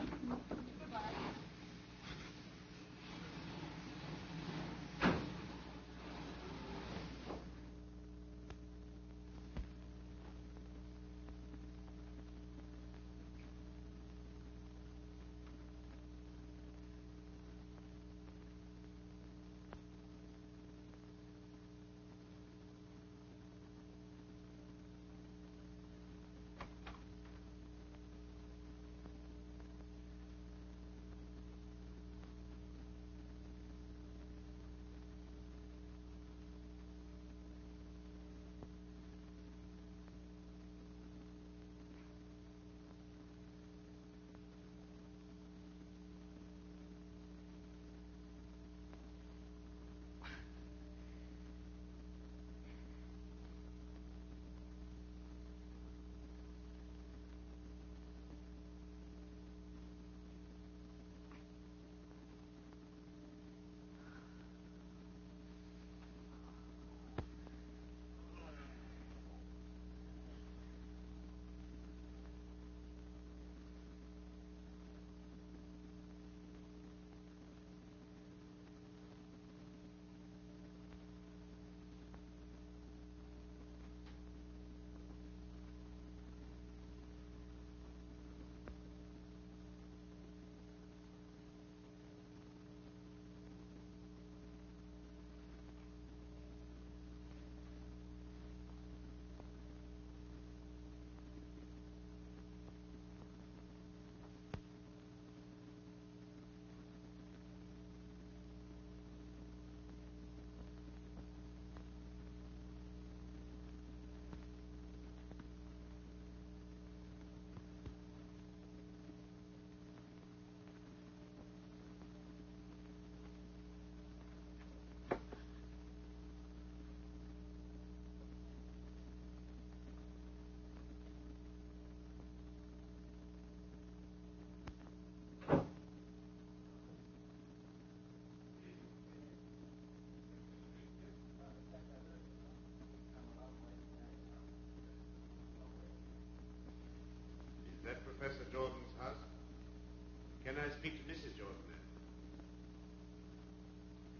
speak to Mrs. Jordan, then.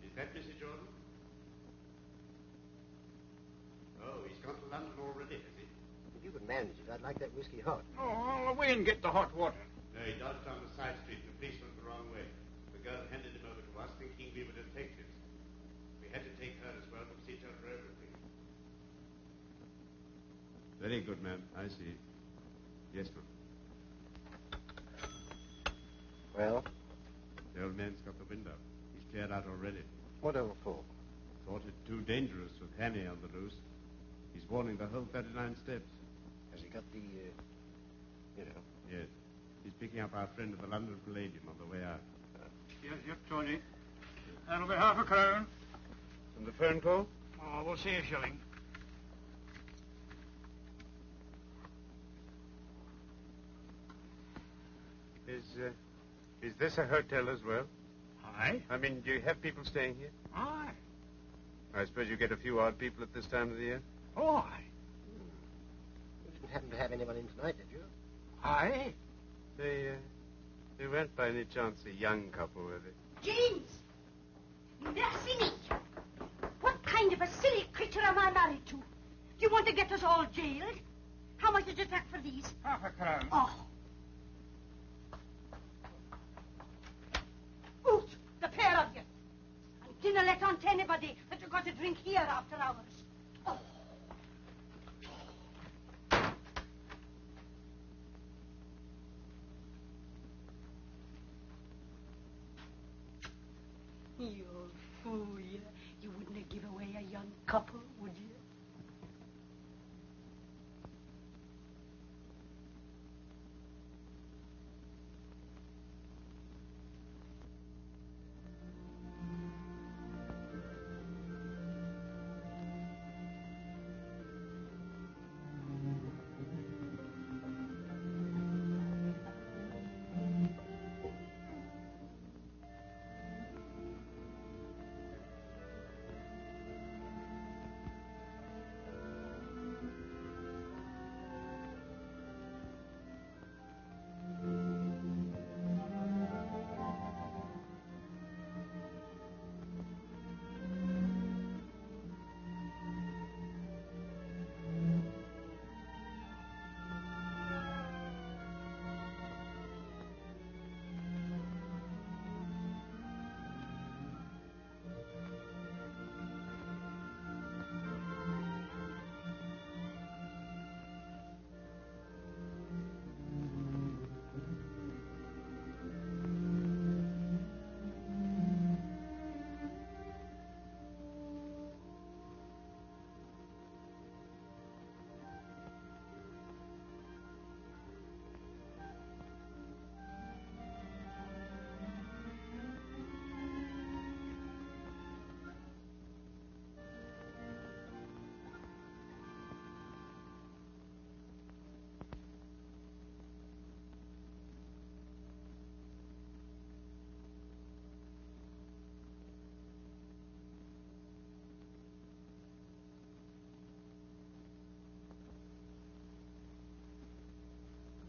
Is that Mrs. Jordan? Oh, he's gone to London already, has he? If you could manage it, I'd like that whiskey hot. Oh, I'll away and get the hot water. No, he dodged down the side street and the police went the wrong way. The girl handed him over to us thinking we were detectives. We had to take her as well to see her for everything. Very good, ma'am. I see. Yes, ma'am. Well? The old man's got the wind up. He's cleared out already. What over for? Thought it too dangerous with Hanny on the loose. He's warning the whole 39 steps. Has he got the, Yes. He's picking up our friend at the London Palladium on the way out. Yep, Tony. That'll be half a crown. And the phone call? Oh, we'll see a shilling. Is this a hotel as well? Aye. I mean, do you have people staying here? Aye. I suppose you get a few odd people at this time of the year? Oh, aye. You didn't happen to have anyone in tonight, did you? Aye. They weren't by any chance a young couple, were they? James! Merci me! What kind of a silly creature am I married to? Do you want to get us all jailed? How much did you take for these? Half a crown. Oh. Out, the pair of you. I didn't let on to anybody that you got to drink here after hours. Oh. You old fool, you wouldn't give away a young couple, would you?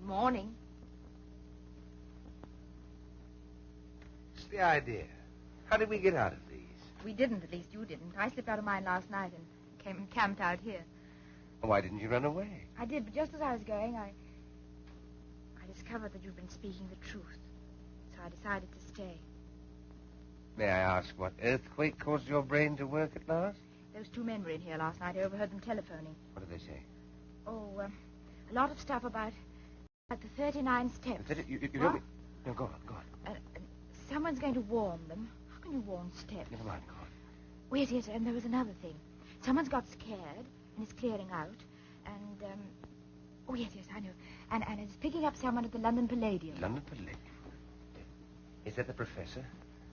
Morning. What's the idea? How did we get out of these? We didn't, at least you didn't. I slipped out of mine last night and came and camped out here. Why didn't you run away? I did, but just as I was going, I discovered that you'd been speaking the truth. So I decided to stay. May I ask what earthquake caused your brain to work at last? Those two men were in here last night. I overheard them telephoning. What did they say? Oh, a lot of stuff about the 39 steps. You don't mean... No, go on. Someone's going to warn them. How can you warn steps? Never mind, go on. Wait, yes, and there was another thing. Someone's got scared and is clearing out. And, oh, yes, I know. And it's picking up someone at the London Palladium. London Palladium? Is that the professor?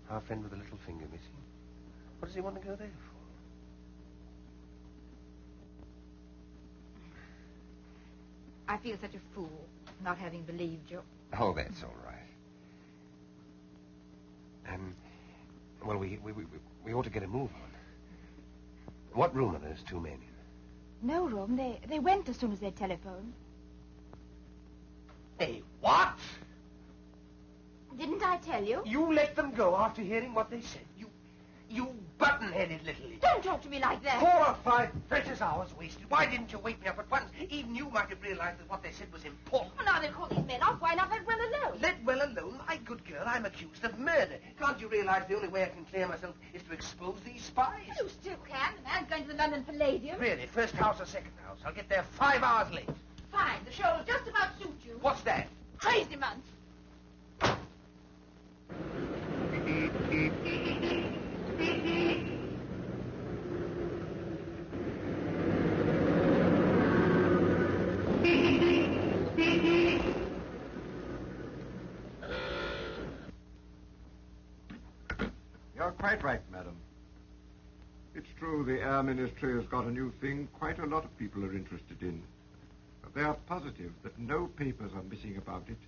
Our friend with the little finger missing? What does he want to go there for? I feel such a fool, not having believed you. Oh, that's all right. Well, we ought to get a move on. What room are those two men in? No room. They went as soon as they telephoned. Hey, what? Didn't I tell you? You let them go after hearing what they said. You button-headed little idiot. Don't talk to me like that. 4 or 5 precious hours wasted. Why didn't you wake me up at once? Even you might have realized that what they said was important. Well, now they'll call these men off. Why not let well alone? Let well alone? My good girl, I'm accused of murder. Can't you realize the only way I can clear myself is to expose these spies? You still can. The man's going to the London Palladium. Really? First house or second house? I'll get there 5 hours late. Fine. The show will just about suit you. What's that? Crazy month. You're quite right, madam. It's true the Air Ministry has got a new thing quite a lot of people are interested in. But they are positive that no papers are missing about it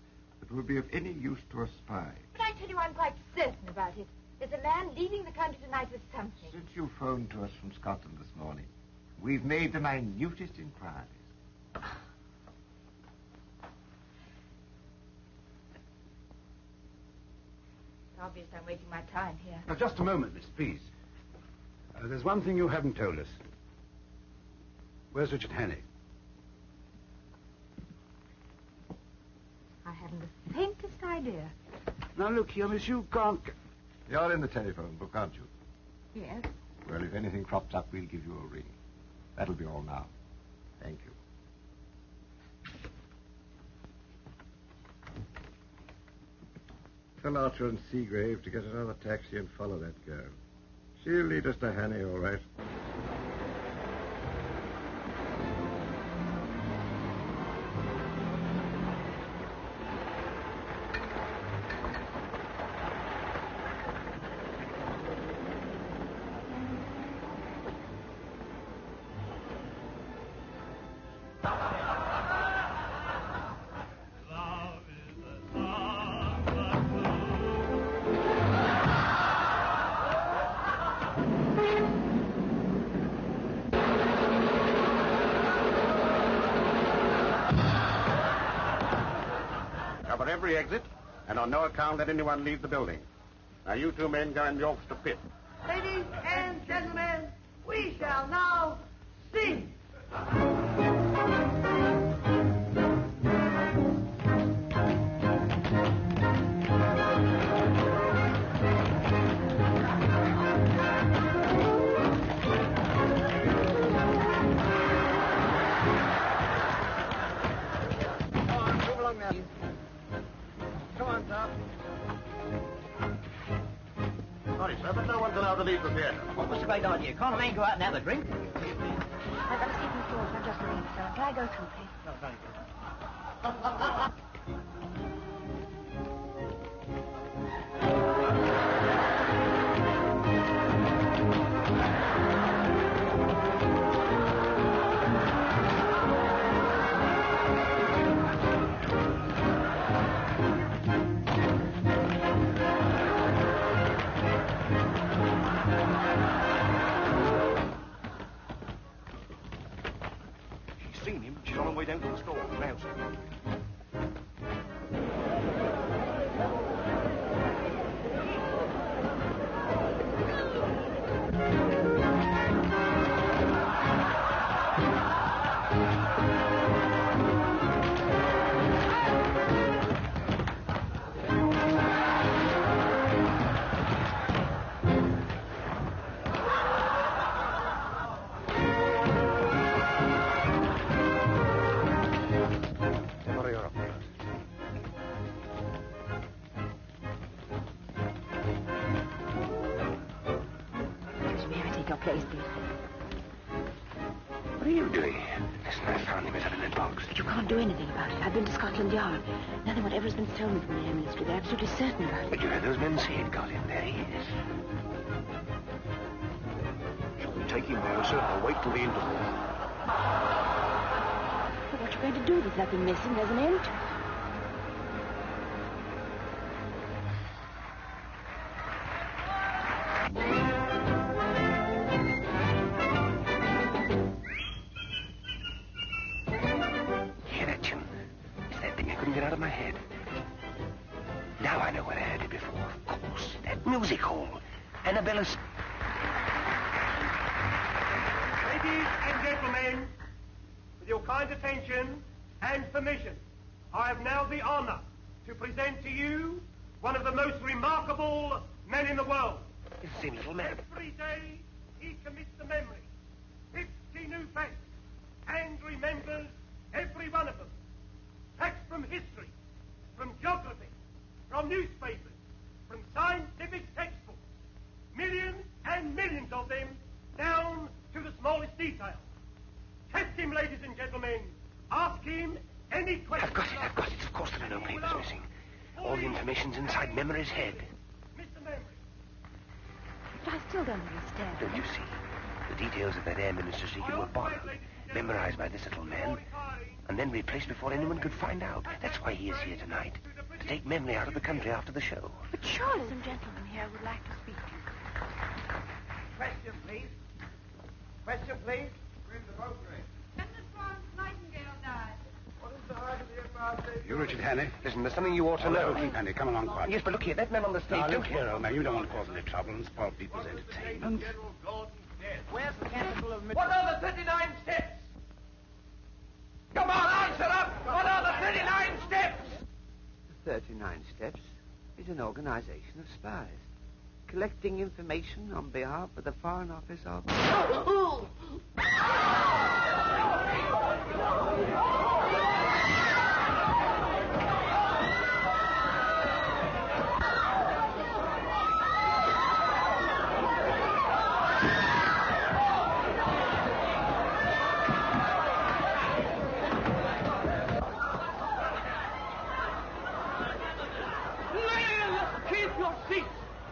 that will be of any use to a spy. But I tell you, I'm quite certain about it. There's a man leaving the country tonight with something. Since you phoned to us from Scotland this morning, we've made the minutest inquiries. It's obvious I'm wasting my time here. Now, just a moment, miss, please. There's one thing you haven't told us. Where's Richard Hannay? I haven't the faintest idea. Now, look here, miss, you can't... You're in the telephone book, aren't you? Yes. Well, if anything crops up, we'll give you a ring. That'll be all now. Thank you. Tell Archer and Seagrave to get another taxi and follow that girl. She'll lead us to Hannay, all right. Cover every exit, and on no account let anyone leave the building. Now, you 2 men go in the orchestra pit. Ladies and gentlemen, we shall now sing. Sorry, sir, but no one's allowed to leave the theater. What was the great idea? Can't a man go out and have a drink? I've got to sleep in the floor, so I've just arranged, sir. Can I go through, please? No, very good. She's seen him. She's on her way down to the store. Now, sir. What are your opinions? Excuse me, I take your place, please. What are you doing? Listen, I found him in that box. But you can't do anything about it. I've been to Scotland Yard. Nothing whatever has been stolen from the Air Ministry. They're absolutely certain about it. But you heard those men say he'd got him. There he is. Shall we take him now, sir, or wait till the interval? But what you going to do? There's nothing missing. There's an end to it. Hear that tune? It's that thing I couldn't get out of my head. Now I know where Billis. Ladies and gentlemen, with your kind attention and permission, I have now the honor to present to you one of the most remarkable men in the world. It's the same little man. Every day he commits to memory 50 new facts and remembers every one of them. Facts from history, from geography, from newspapers, from scientific textbooks. Millions and millions of them, down to the smallest detail. Test him, ladies and gentlemen. Ask him any question. I've got it. Of course there are no papers missing. All the information's inside Memory's head. Mr. Memory. But I still don't understand. Don't you see? The details of that Air Minister secret were borrowed, memorized by this little man, and then replaced before anyone could find out. That's why he is here tonight, to take Memory out of the country after the show. But surely some gentlemen here would like to speak. Question, please. Question, please. Where's the boat train? When the Swan Nightingale died. What is the height of the Empire State? You Richard Hannay? Listen, there's something you ought to know. Hannay, come along quietly. Yes, but look here, that man on the stage... Now, look here, old man. You don't want to cause any trouble and spoil people's entertainment. General Gordon's dead. Where's the capital of... What are the 39 steps? Come on, answer up! What are the 39 steps? The 39 Steps is an organization of spies, collecting information on behalf of the Foreign Office of...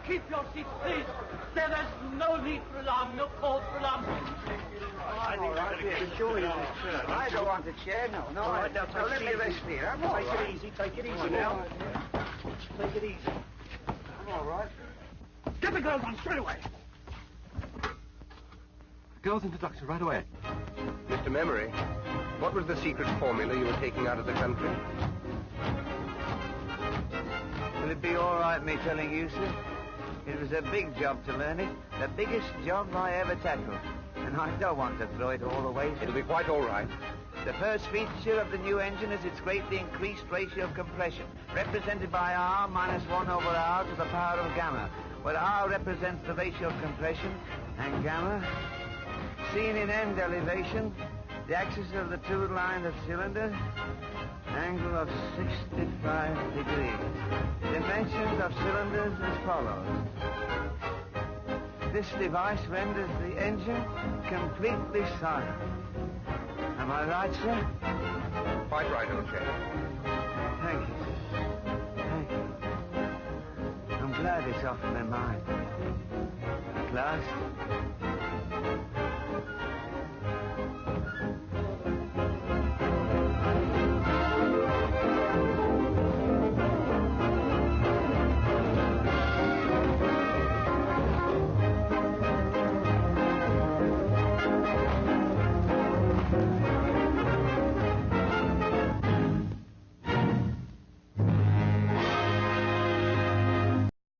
Keep your seats, please. There is no need for alarm, no cause for alarm. I don't want a chair, no. Let me rest here. Take it easy now. Take it easy. I'm all right. Get the girls on straight away. Girls' introduction right away. Mr. Memory, what was the secret formula you were taking out of the country? Will it be all right me telling you, sir? It was a big job to learn it, the biggest job I ever tackled. And I don't want to throw it all away. It'll be quite all right. The first feature of the new engine is its greatly increased ratio of compression, represented by R minus 1 over R to the power of gamma, where R represents the ratio of compression, and gamma, seen in end elevation, the axis of the two-line of cylinder, angle of 65 degrees. Dimensions of cylinders as follows. This device renders the engine completely silent. Am I right, sir? Quite right, old chap. Thank you, sir. Thank you. I'm glad it's off my mind. At last.